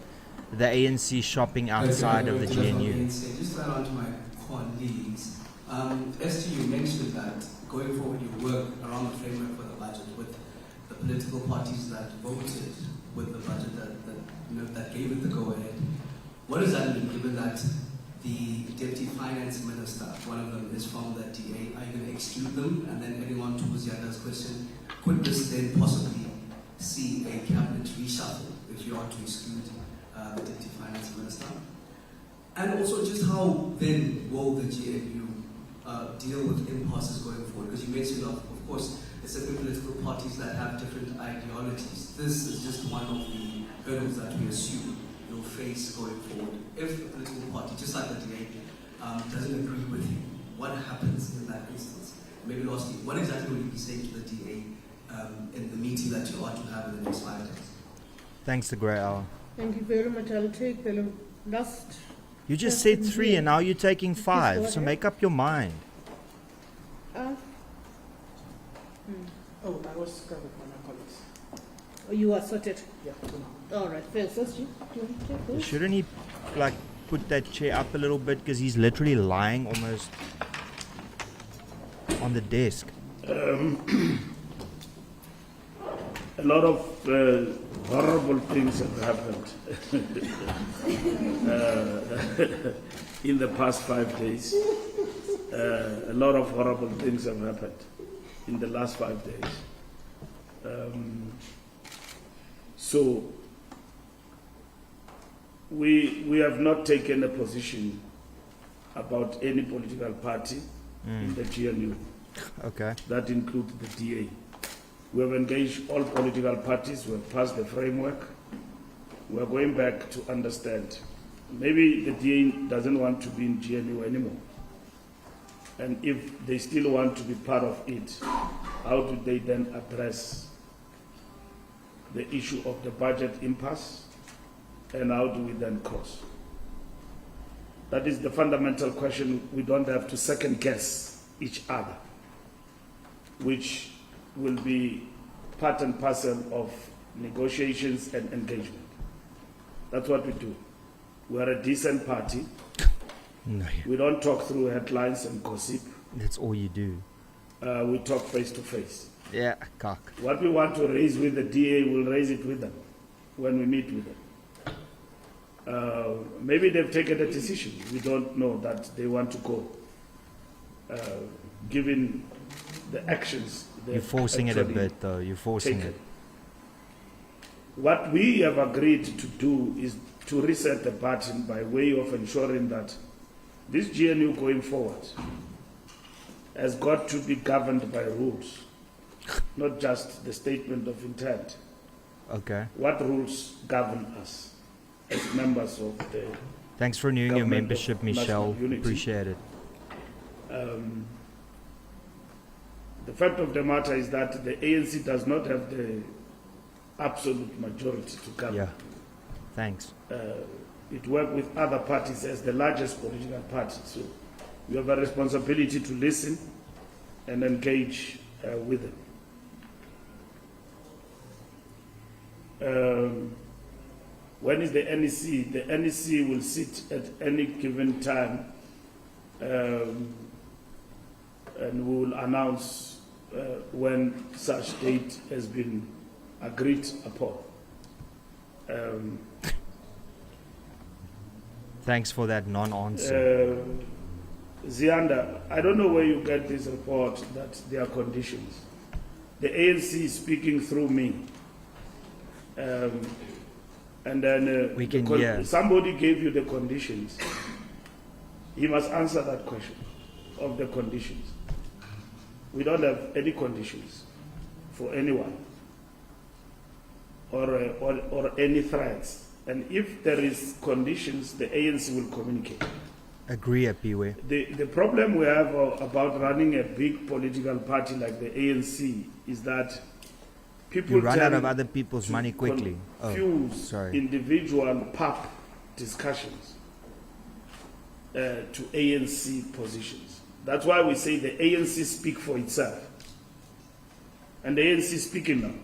the ANC shopping outside of the GNU. Just to add on to my colleagues, SG, you mentioned that going forward you work around the framework for the budget with the political parties that voted with the budget that gave it the go-ahead. What does that mean, given that the Deputy Finance Minister, one of them, is from the DA? Are you going to exclude them? And then adding on to Ziada's question, could this then possibly see a cabinet reshuffle if you are to exclude the Deputy Finance Minister? And also just how then will the GNU deal with impasses going forward? Because you mentioned, of course, there's certain political parties that have different ideologies. This is just one of the hurdles that we assume you'll face going forward. If a political party, just like the DA, doesn't agree with you, what happens in that instance? Maybe lastly, what exactly will you be saying to the DA in the meeting that you are to have in the next 5 days? Thanks, the Grey Hour. Thank you very much. I'll take the last. You just said 3 and now you're taking 5, so make up your mind. Oh, I was covered by my colleagues. Oh, you are sorted. Yeah, for now. All right, fair. So, do you want to take this? Shouldn't he like put that chair up a little bit because he's literally lying almost on the desk? A lot of horrible things have happened in the past 5 days. A lot of horrible things have happened in the last 5 days. So we have not taken a position about any political party in the GNU. Okay. That includes the DA. We have engaged all political parties. We have passed the framework. We are going back to understand. Maybe the DA doesn't want to be in GNU anymore. And if they still want to be part of it, how do they then address the issue of the budget impasse? And how do we then cross? That is the fundamental question. We don't have to second guess each other, which will be part and parcel of negotiations and engagement. That's what we do. We are a decent party. No. We don't talk through headlines and gossip. That's all you do. We talk face to face. Yeah, cock. What we want to raise with the DA, we'll raise it with them when we meet with them. Maybe they've taken a decision. We don't know that they want to go, given the actions. You're forcing it a bit, though. You're forcing it. What we have agreed to do is to reset the button by way of ensuring that this GNU going forward has got to be governed by rules, not just the statement of intent. Okay. What rules govern us as members of the Thanks for renewing your membership, Michelle. Unity. Appreciate it. The fact of the matter is that the ANC does not have the absolute majority to govern. Yeah. Thanks. It works with other parties as the largest political party. So we have a responsibility to listen and engage with them. When is the NEC? The NEC will sit at any given time and we will announce when such date has been agreed upon. Thanks for that non-answer. Zianda, I don't know where you get this report that there are conditions. The ANC is speaking through me. And then we can hear. Somebody gave you the conditions. He must answer that question of the conditions. We don't have any conditions for anyone or any threats. And if there is conditions, the ANC will communicate. Agree, Apiwe. The problem we have about running a big political party like the ANC is that people you run out of other people's money quickly. Confuse individual PAP discussions to ANC positions. That's why we say the ANC speak for itself. And the ANC is speaking now.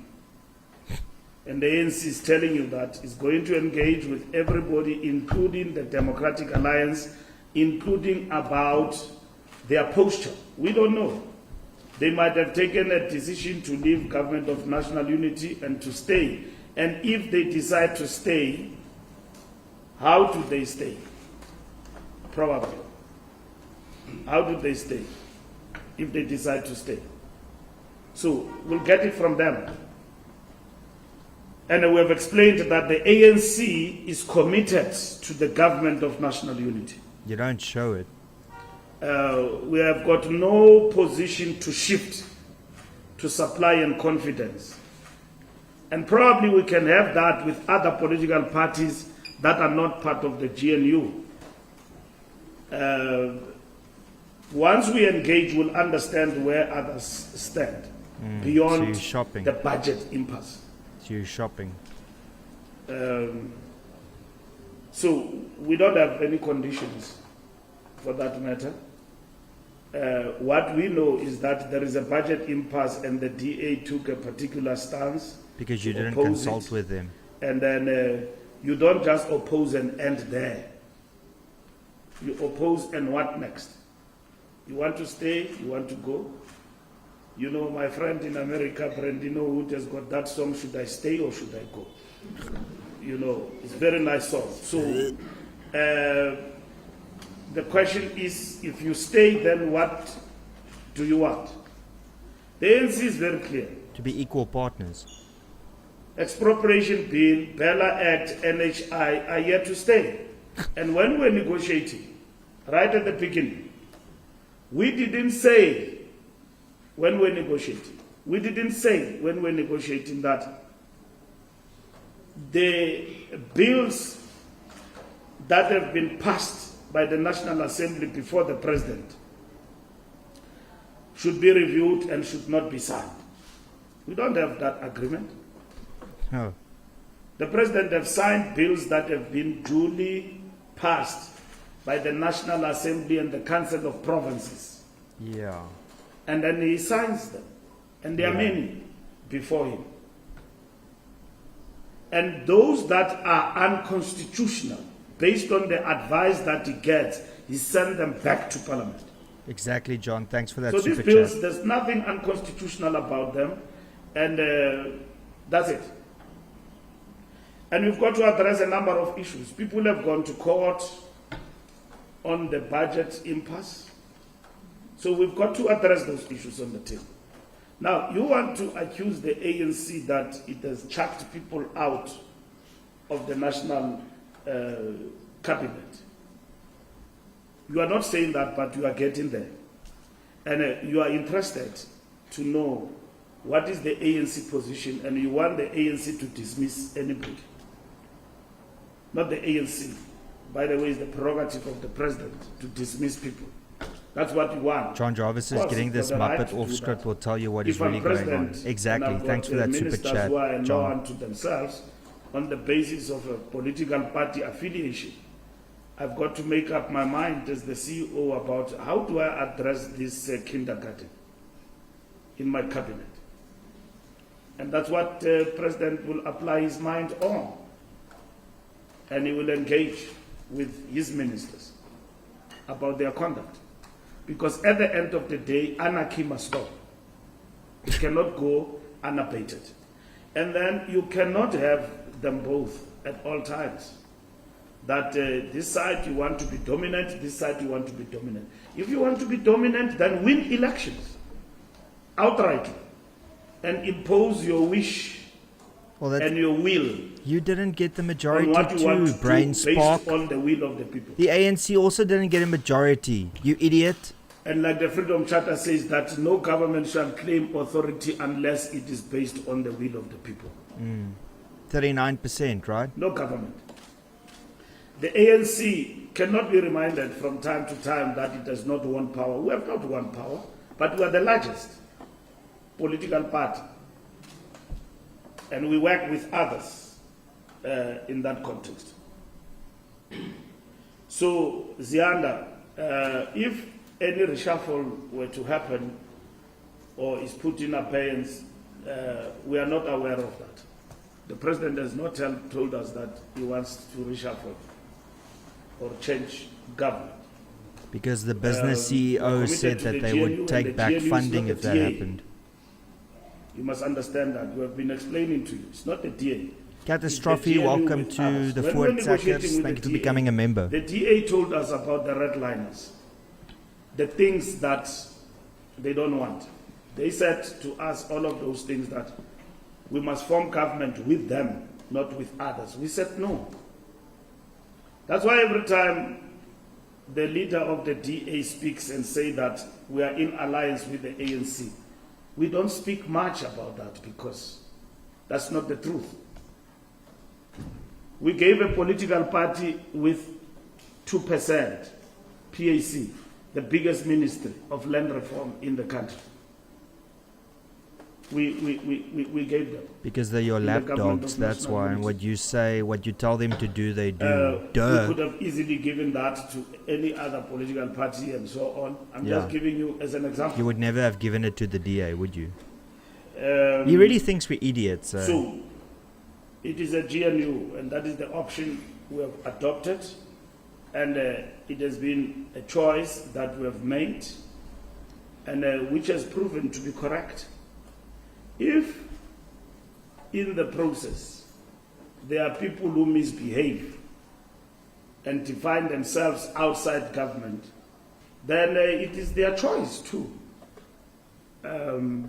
And the ANC is telling you that it's going to engage with everybody, including the Democratic Alliance, including about their posture. We don't know. They might have taken a decision to leave government of national unity and to stay. And if they decide to stay, how do they stay? Probably. How do they stay if they decide to stay? So we'll get it from them. And we have explained that the ANC is committed to the government of national unity. You don't show it. We have got no position to shift to supply and confidence. And probably we can have that with other political parties that are not part of the GNU. Once we engage, we'll understand where others stand beyond the budget impasse. So you're shopping. So we don't have any conditions for that matter. What we know is that there is a budget impasse and the DA took a particular stance. Because you didn't consult with them. And then you don't just oppose and end there. You oppose and what next? You want to stay? You want to go? You know, my friend in America, Brandino Wood, has got that song, Should I Stay or Should I Go? You know, it's a very nice song. So the question is, if you stay, then what do you want? The ANC is very clear. To be equal partners. Expropriation bill, Bella Act, NHI are here to stay. And when we're negotiating, right at the beginning, we didn't say when we're negotiating, that the bills that have been passed by the National Assembly before the President should be reviewed and should not be signed. We don't have that agreement. No. The President has signed bills that have been duly passed by the National Assembly and the Council of Provinces. Yeah. And then he signs them. And there are many before him. And those that are unconstitutional, based on the advice that he gets, he sends them back to Parliament. Exactly, John. Thanks for that. So these bills, there's nothing unconstitutional about them. And that's it. And we've got to address a number of issues. People have gone to court on the budget impasse. So we've got to address those issues on the table. Now, you want to accuse the ANC that it has chucked people out of the national cabinet. You are not saying that, but you are getting there. And you are interested to know what is the ANC position, and you want the ANC to dismiss anybody. Not the ANC. By the way, it's the prerogative of the President to dismiss people. That's what you want. John Jarvis is getting this Muppet off script. Will tell you what is really going on. Exactly. Thanks for that super chat, who are John. unto themselves on the basis of a political party affiliation. I've got to make up my mind as the CEO about how do I address this kindergarten in my cabinet. And that's what the President will apply his mind on. And he will engage with his ministers about their conduct. Because at the end of the day, anarchy must stop. It cannot go unabated. And then you cannot have them both at all times. That this side you want to be dominant, this side you want to be dominant. If you want to be dominant, then win elections outrightly and impose your wish and your will. You didn't get the majority on what you want to Brain do Spark. based on the will of the people. The ANC also didn't get a majority. You idiot. And like the Freedom Charter says that no government shall claim authority unless it is based on the will of the people. 39%, right? No government. The ANC cannot be reminded from time to time that it does not want power. We have not won power, but we are the largest political party. And we work with others in that context. So, Zianda, if any reshuffle were to happen or is put in abeyance, we are not aware of that. The President has not told us that he wants to reshuffle or change government. Because the business CEO said that they would take back funding if that happened. You must understand that. We have been explaining to you. It's not the DA. Catastrophe, welcome to the Ford Sackers. Thank you for becoming a member. The DA told us about the redliners, the things that they don't want. They said to us all of those things that we must form government with them, not with others. We said no. That's why every time the leader of the DA speaks and say that we are in alliance with the ANC, we don't speak much about that because that's not the truth. We gave a political party with 2% PAC, the biggest ministry of land reform in the country. We gave them. Because they're your lapdogs, that's why. And what you say, what you tell them to do, they do. We could have easily given that to any other political party and so on. I'm just giving you as an example. You would never have given it to the DA, would you? He really thinks we're idiots. So, it is a GNU, and that is the option we have adopted. And it has been a choice that we have made, and which has proven to be correct. If in the process there are people who misbehave and define themselves outside government, then it is their choice too to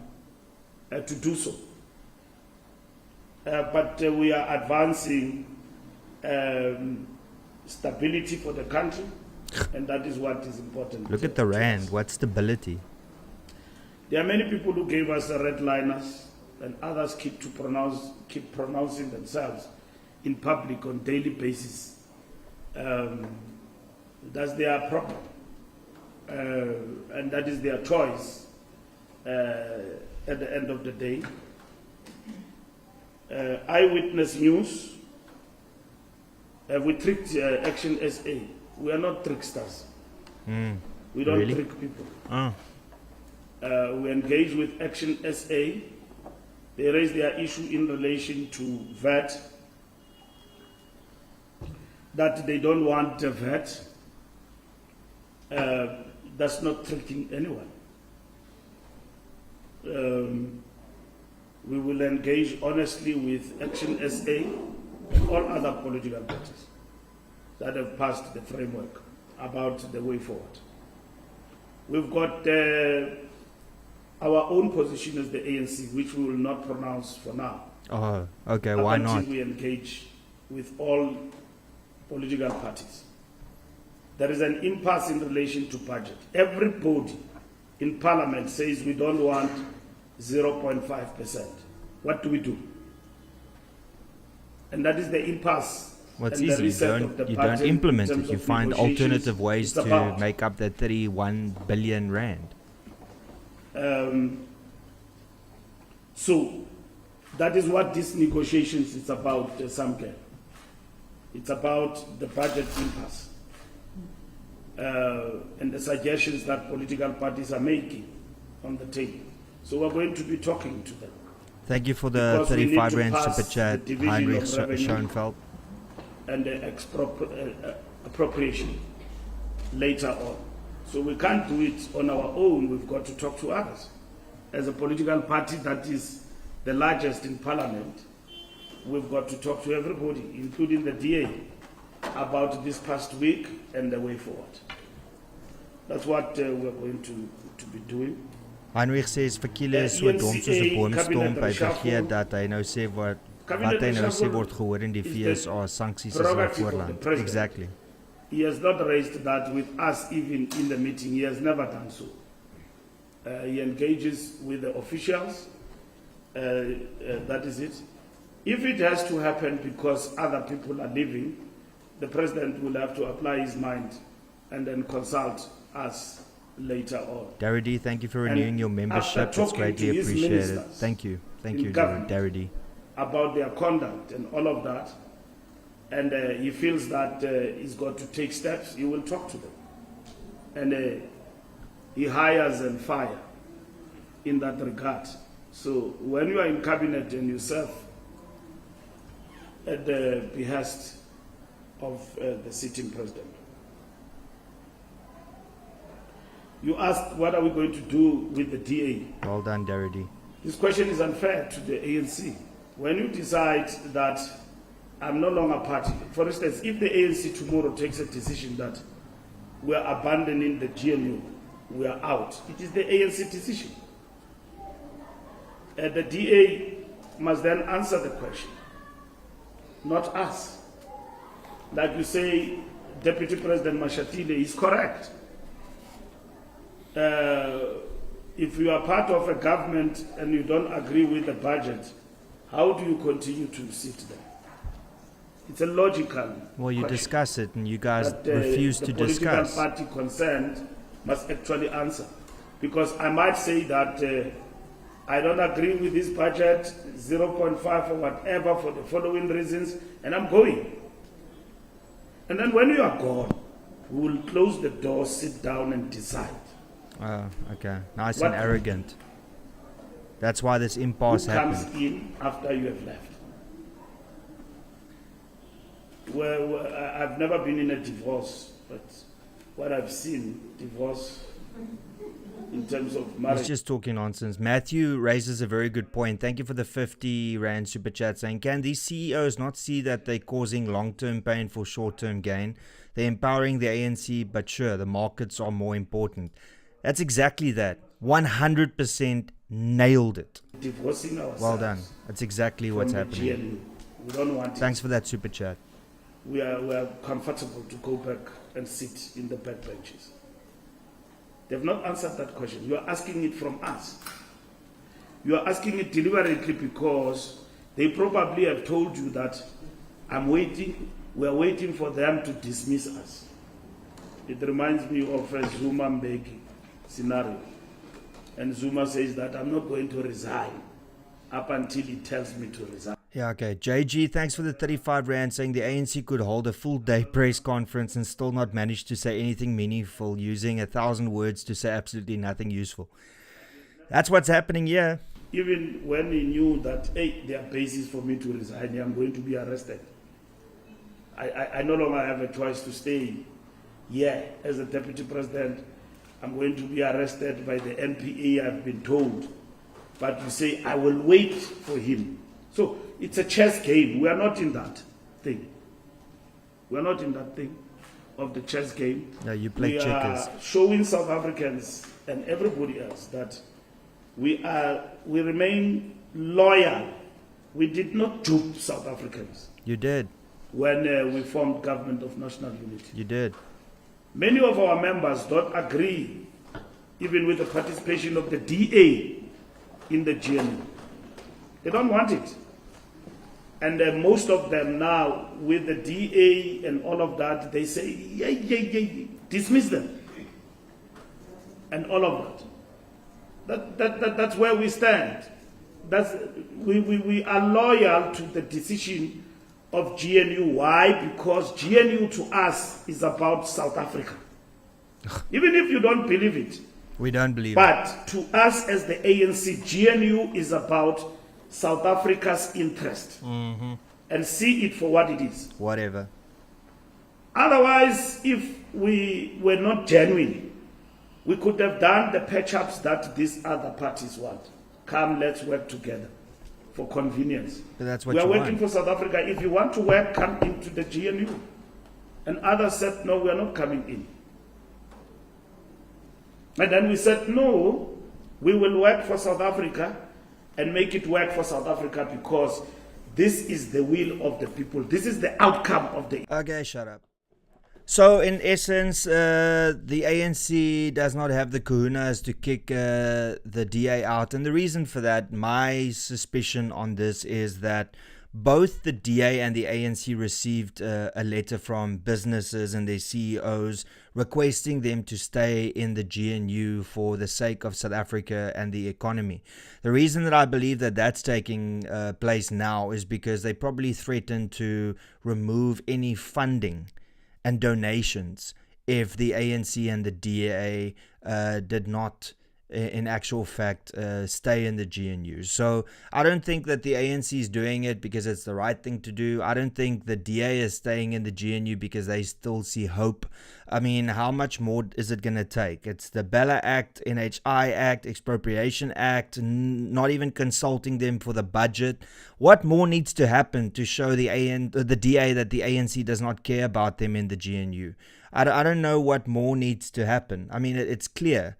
do so. But we are advancing stability for the country, and that is what is important. Look at the rand. What stability? There are many people who gave us redliners, and others keep pronouncing themselves in public on daily basis. That's their problem, and that is their choice. At the end of the day, Eyewitness News. We tricked Action SA. We are not tricksters. We don't trick people. We engage with Action SA. They raise their issue in relation to VAT, that they don't want a VAT. That's not tricking anyone. We will engage honestly with Action SA and all other political parties that have passed the framework about the way forward. We've got our own position as the ANC, which we will not pronounce for now. Oh, okay, why not? Until we engage with all political parties. There is an impasse in relation to budget. Everybody in Parliament says we don't want 0.5%. What do we do? And that is the impasse. Well, it's easy. You don't implement it. You find alternative ways to make up that 31 billion rand. So that is what these negotiations is about, Samke. It's about the budget impasse and the suggestions that political parties are making on the table. So we're going to be talking to them. Thank you for the 35 rand super chat, Heinrich Schoenfeld. And the appropriation later on. So we can't do it on our own. We've got to talk to others. As a political party that is the largest in Parliament, we've got to talk to everybody, including the DA, about this past week and the way forward. That's what we're going to be doing. Heinrich says Vakile is so dom soos 'n boomstomp by vergeet dat hy nou sê wat hy nou sê word gehoor in die FSA sanksies is op voorland. Exactly. He has not raised that with us even in the meeting. He has never done so. He engages with the officials. That is it. If it has to happen because other people are leaving, the president will have to apply his mind and then consult us later on. Darity, thank you for renewing your membership. It's greatly appreciated. Thank you. Thank you, Darity. About their conduct and all of that, and he feels that he's got to take steps, he will talk to them. And he hires and fires in that regard. So when you are in cabinet and you serve at the behest of the sitting president. You asked, what are we going to do with the DA? Well done, Darity. This question is unfair to the ANC. When you decide that I'm no longer party, for instance, if the ANC tomorrow takes a decision that we're abandoning the GNU, we are out, it is the ANC decision. The DA must then answer the question, not us. Like you say, Deputy President Mashatile is correct. If you are part of a government and you don't agree with the budget, how do you continue to sit there? It's a logical Well, you question discuss it and you guys that, refuse to the political discuss. party concerned must actually answer. Because I might say that I don't agree with this budget, 0.5 or whatever for the following reasons, and I'm going. And then when you are gone, we will close the door, sit down and decide. Oh, okay. Nice What- and arrogant. That's why this impasse Who comes happened. in after you have left? Well, I've never been in a divorce, but what I've seen, divorce in terms of He's marriage. just talking nonsense. Matthew raises a very good point. Thank you for the 50 Rand super chat saying, can these CEOs not see that they're causing long-term pain for short-term gain? They're empowering the ANC, but sure, the markets are more important. That's exactly that. 100% nailed it. Divorcing ourselves. Well done. That's exactly from what's the happening. GNU. We don't want Thanks it. for that super chat. We are comfortable to go back and sit in the back benches. They've not answered that question. You are asking it from us. You are asking it deliberately because they probably have told you that we are waiting for them to dismiss us. It reminds me of a Zuma Mbeki scenario. And Zuma says that I'm not going to resign up until he tells me to resign. Yeah, okay. JG, thanks for the 35 Rand saying the ANC could hold a full day press conference and still not manage to say anything meaningful, using 1,000 words to say absolutely nothing useful. That's what's happening here. Even when he knew that, hey, there are basis for me to resign, I'm going to be arrested. I no longer have a choice to stay here as a deputy president. I'm going to be arrested by the NPA, I've been told. But you say, I will wait for him. So it's a chess game. We are not in that thing. We are not in that thing of the chess game. No, you play checkers. We are showing South Africans and everybody else that we remain loyal. We did not dupe South Africans You did. when we formed Government of National Unity. You did. Many of our members don't agree even with the participation of the DA in the GNU. They don't want it. And most of them now, with the DA and all of that, they say, yeah, dismiss them. And all of that. That's where we stand. We are loyal to the decision of GNU. Why? Because GNU to us is about South Africa. Even if you don't believe it. We don't believe it. But to us as the ANC, GNU is about South Africa's interest. Mm-hmm. And see it for what it is. Whatever. Otherwise, if we were not genuine, we could have done the patch-ups that these other parties want. Come, let's work together for convenience. But that's what We are you working want. for South Africa. If you want to work, come into the GNU. And others said, no, we are not coming in. And then we said, no, we will work for South Africa and make it work for South Africa because this is the will of the people. This is the outcome of the... Okay, shut up. So, in essence, the ANC does not have the kahunas to kick the DA out. And the reason for that, my suspicion on this is that both the DA and the ANC received a letter from businesses and their CEOs requesting them to stay in the GNU for the sake of South Africa and the economy. The reason that I believe that that's taking place now is because they probably threatened to remove any funding and donations if the ANC and the DA did not, in actual fact, stay in the GNU. So I don't think that the ANC is doing it because it's the right thing to do. I don't think the DA is staying in the GNU because they still see hope. I mean, how much more is it going to take? It's the Bella Act, NHI Act, Expropriation Act, not even consulting them for the budget. What more needs to happen to show the DA that the ANC does not care about them in the GNU? I don't know what more needs to happen. I mean, it's clear.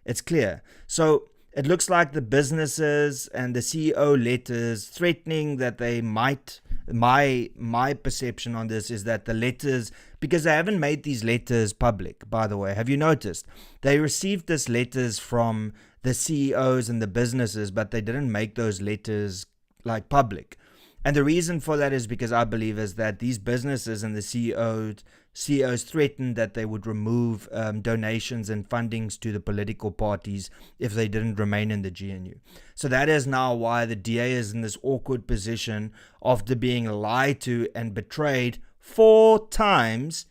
It's clear. So it looks like the businesses and the CEO letters threatening that they might, my perception on this is that the letters, because they haven't made these letters public, by the way, have you noticed? They received these letters from the CEOs and the businesses, but they didn't make those letters like public. And the reason for that is because I believe is that these businesses and the CEOs threatened that they would remove donations and fundings to the political parties if they didn't remain in the GNU. So that is now why the DA is in this awkward position after being lied to and betrayed 4 times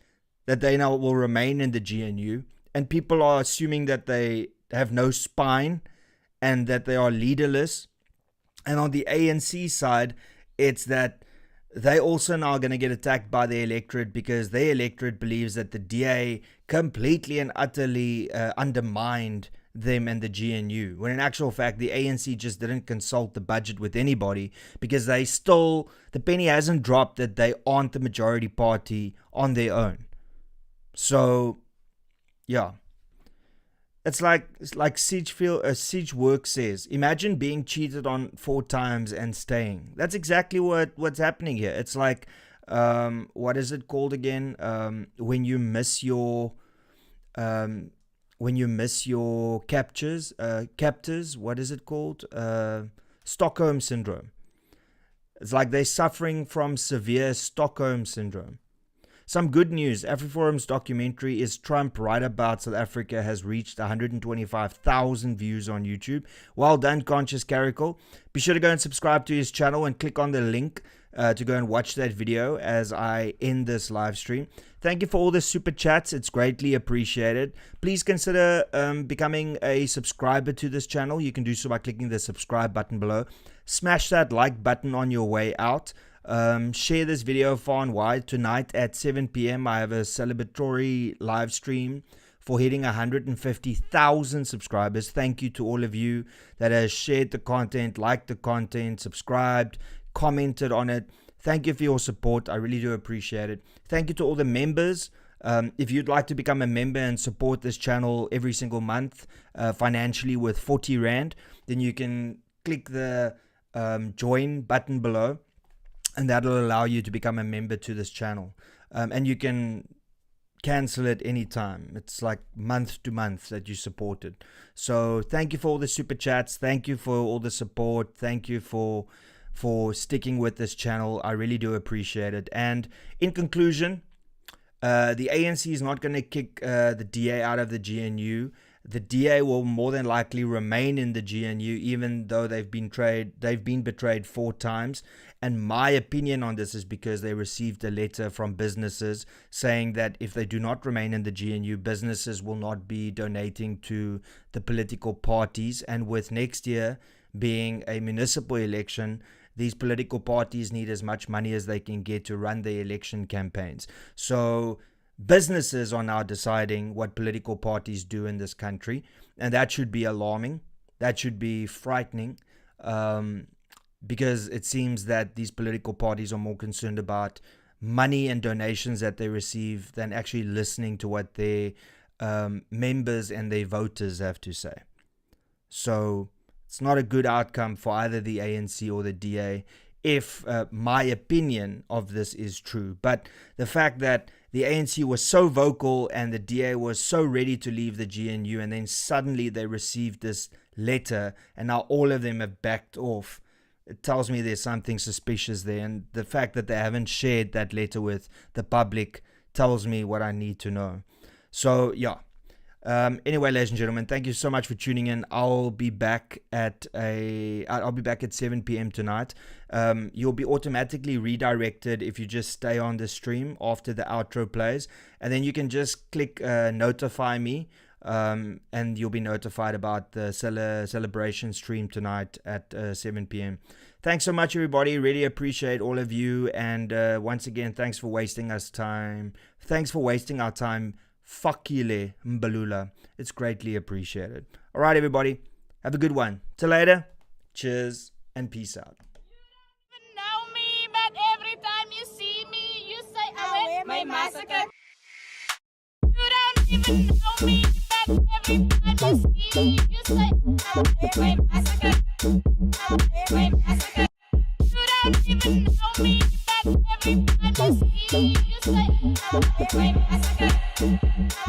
that they now will remain in the GNU. And people are assuming that they have no spine and that they are leaderless. And on the ANC side, it's that they also now going to get attacked by the electorate because their electorate believes that the DA completely and utterly undermined them and the GNU. When in actual fact, the ANC just didn't consult the budget with anybody because they still, the penny hasn't dropped that they aren't the majority party on their own. So, yeah. It's like Siege Work says, imagine being cheated on 4 times and staying. That's exactly what's happening here. It's like, what is it called again? When you miss your captors, what is it called? Stockholm syndrome. It's like they're suffering from severe Stockholm syndrome. Some good news, AfriForum's documentary Is Trump Right About South Africa has reached 125,000 views on YouTube. Well done, Conscious Caracal. Be sure to go and subscribe to his channel and click on the link to go and watch that video as I end this live stream. Thank you for all the super chats. It's greatly appreciated. Please consider becoming a subscriber to this channel. You can do so by clicking the subscribe button below. Smash that like button on your way out. Share this video far and wide. Tonight at 7 p.m. I have a celebratory live stream for hitting 150,000 subscribers. Thank you to all of you that has shared the content, liked the content, subscribed, commented on it. Thank you for your support. I really do appreciate it. Thank you to all the members. If you'd like to become a member and support this channel every single month financially with 40 Rand, then you can click the join button below. And that'll allow you to become a member to this channel. And you can cancel it anytime. It's like month to month that you support it. So thank you for all the super chats. Thank you for all the support. Thank you for sticking with this channel. I really do appreciate it. And in conclusion, the ANC is not going to kick the DA out of the GNU. The DA will more than likely remain in the GNU, even though they've been betrayed 4 times. And my opinion on this is because they received a letter from businesses saying that if they do not remain in the GNU, businesses will not be donating to the political parties. And with next year being a municipal election, these political parties need as much money as they can get to run their election campaigns. So businesses are now deciding what political parties do in this country, and that should be alarming. That should be frightening, because it seems that these political parties are more concerned about money and donations that they receive than actually listening to what their members and their voters have to say. So it's not a good outcome for either the ANC or the DA if my opinion of this is true. But the fact that the ANC was so vocal and the DA was so ready to leave the GNU, and then suddenly they received this letter and now all of them have backed off, it tells me there's something suspicious there. And the fact that they haven't shared that letter with the public tells me what I need to know. So yeah. Anyway, ladies and gentlemen, thank you so much for tuning in. I'll be back at 7 p.m. tonight. You'll be automatically redirected if you just stay on the stream after the outro plays, and then you can just click notify me, and you'll be notified about the celebration stream tonight at 7 p.m. Thanks so much, everybody. Really appreciate all of you, and once again, thanks for wasting our time. Fakile Mbalula. It's greatly appreciated. All right, everybody. Have a good one. Till later. Cheers and peace out. You don't even know me, but every time you see me, you say, I wear my massacre. You don't even know me, but everybody see you say, Highway massacre, Highway massacre. You don't even know me, but everybody see you say, Highway massacre.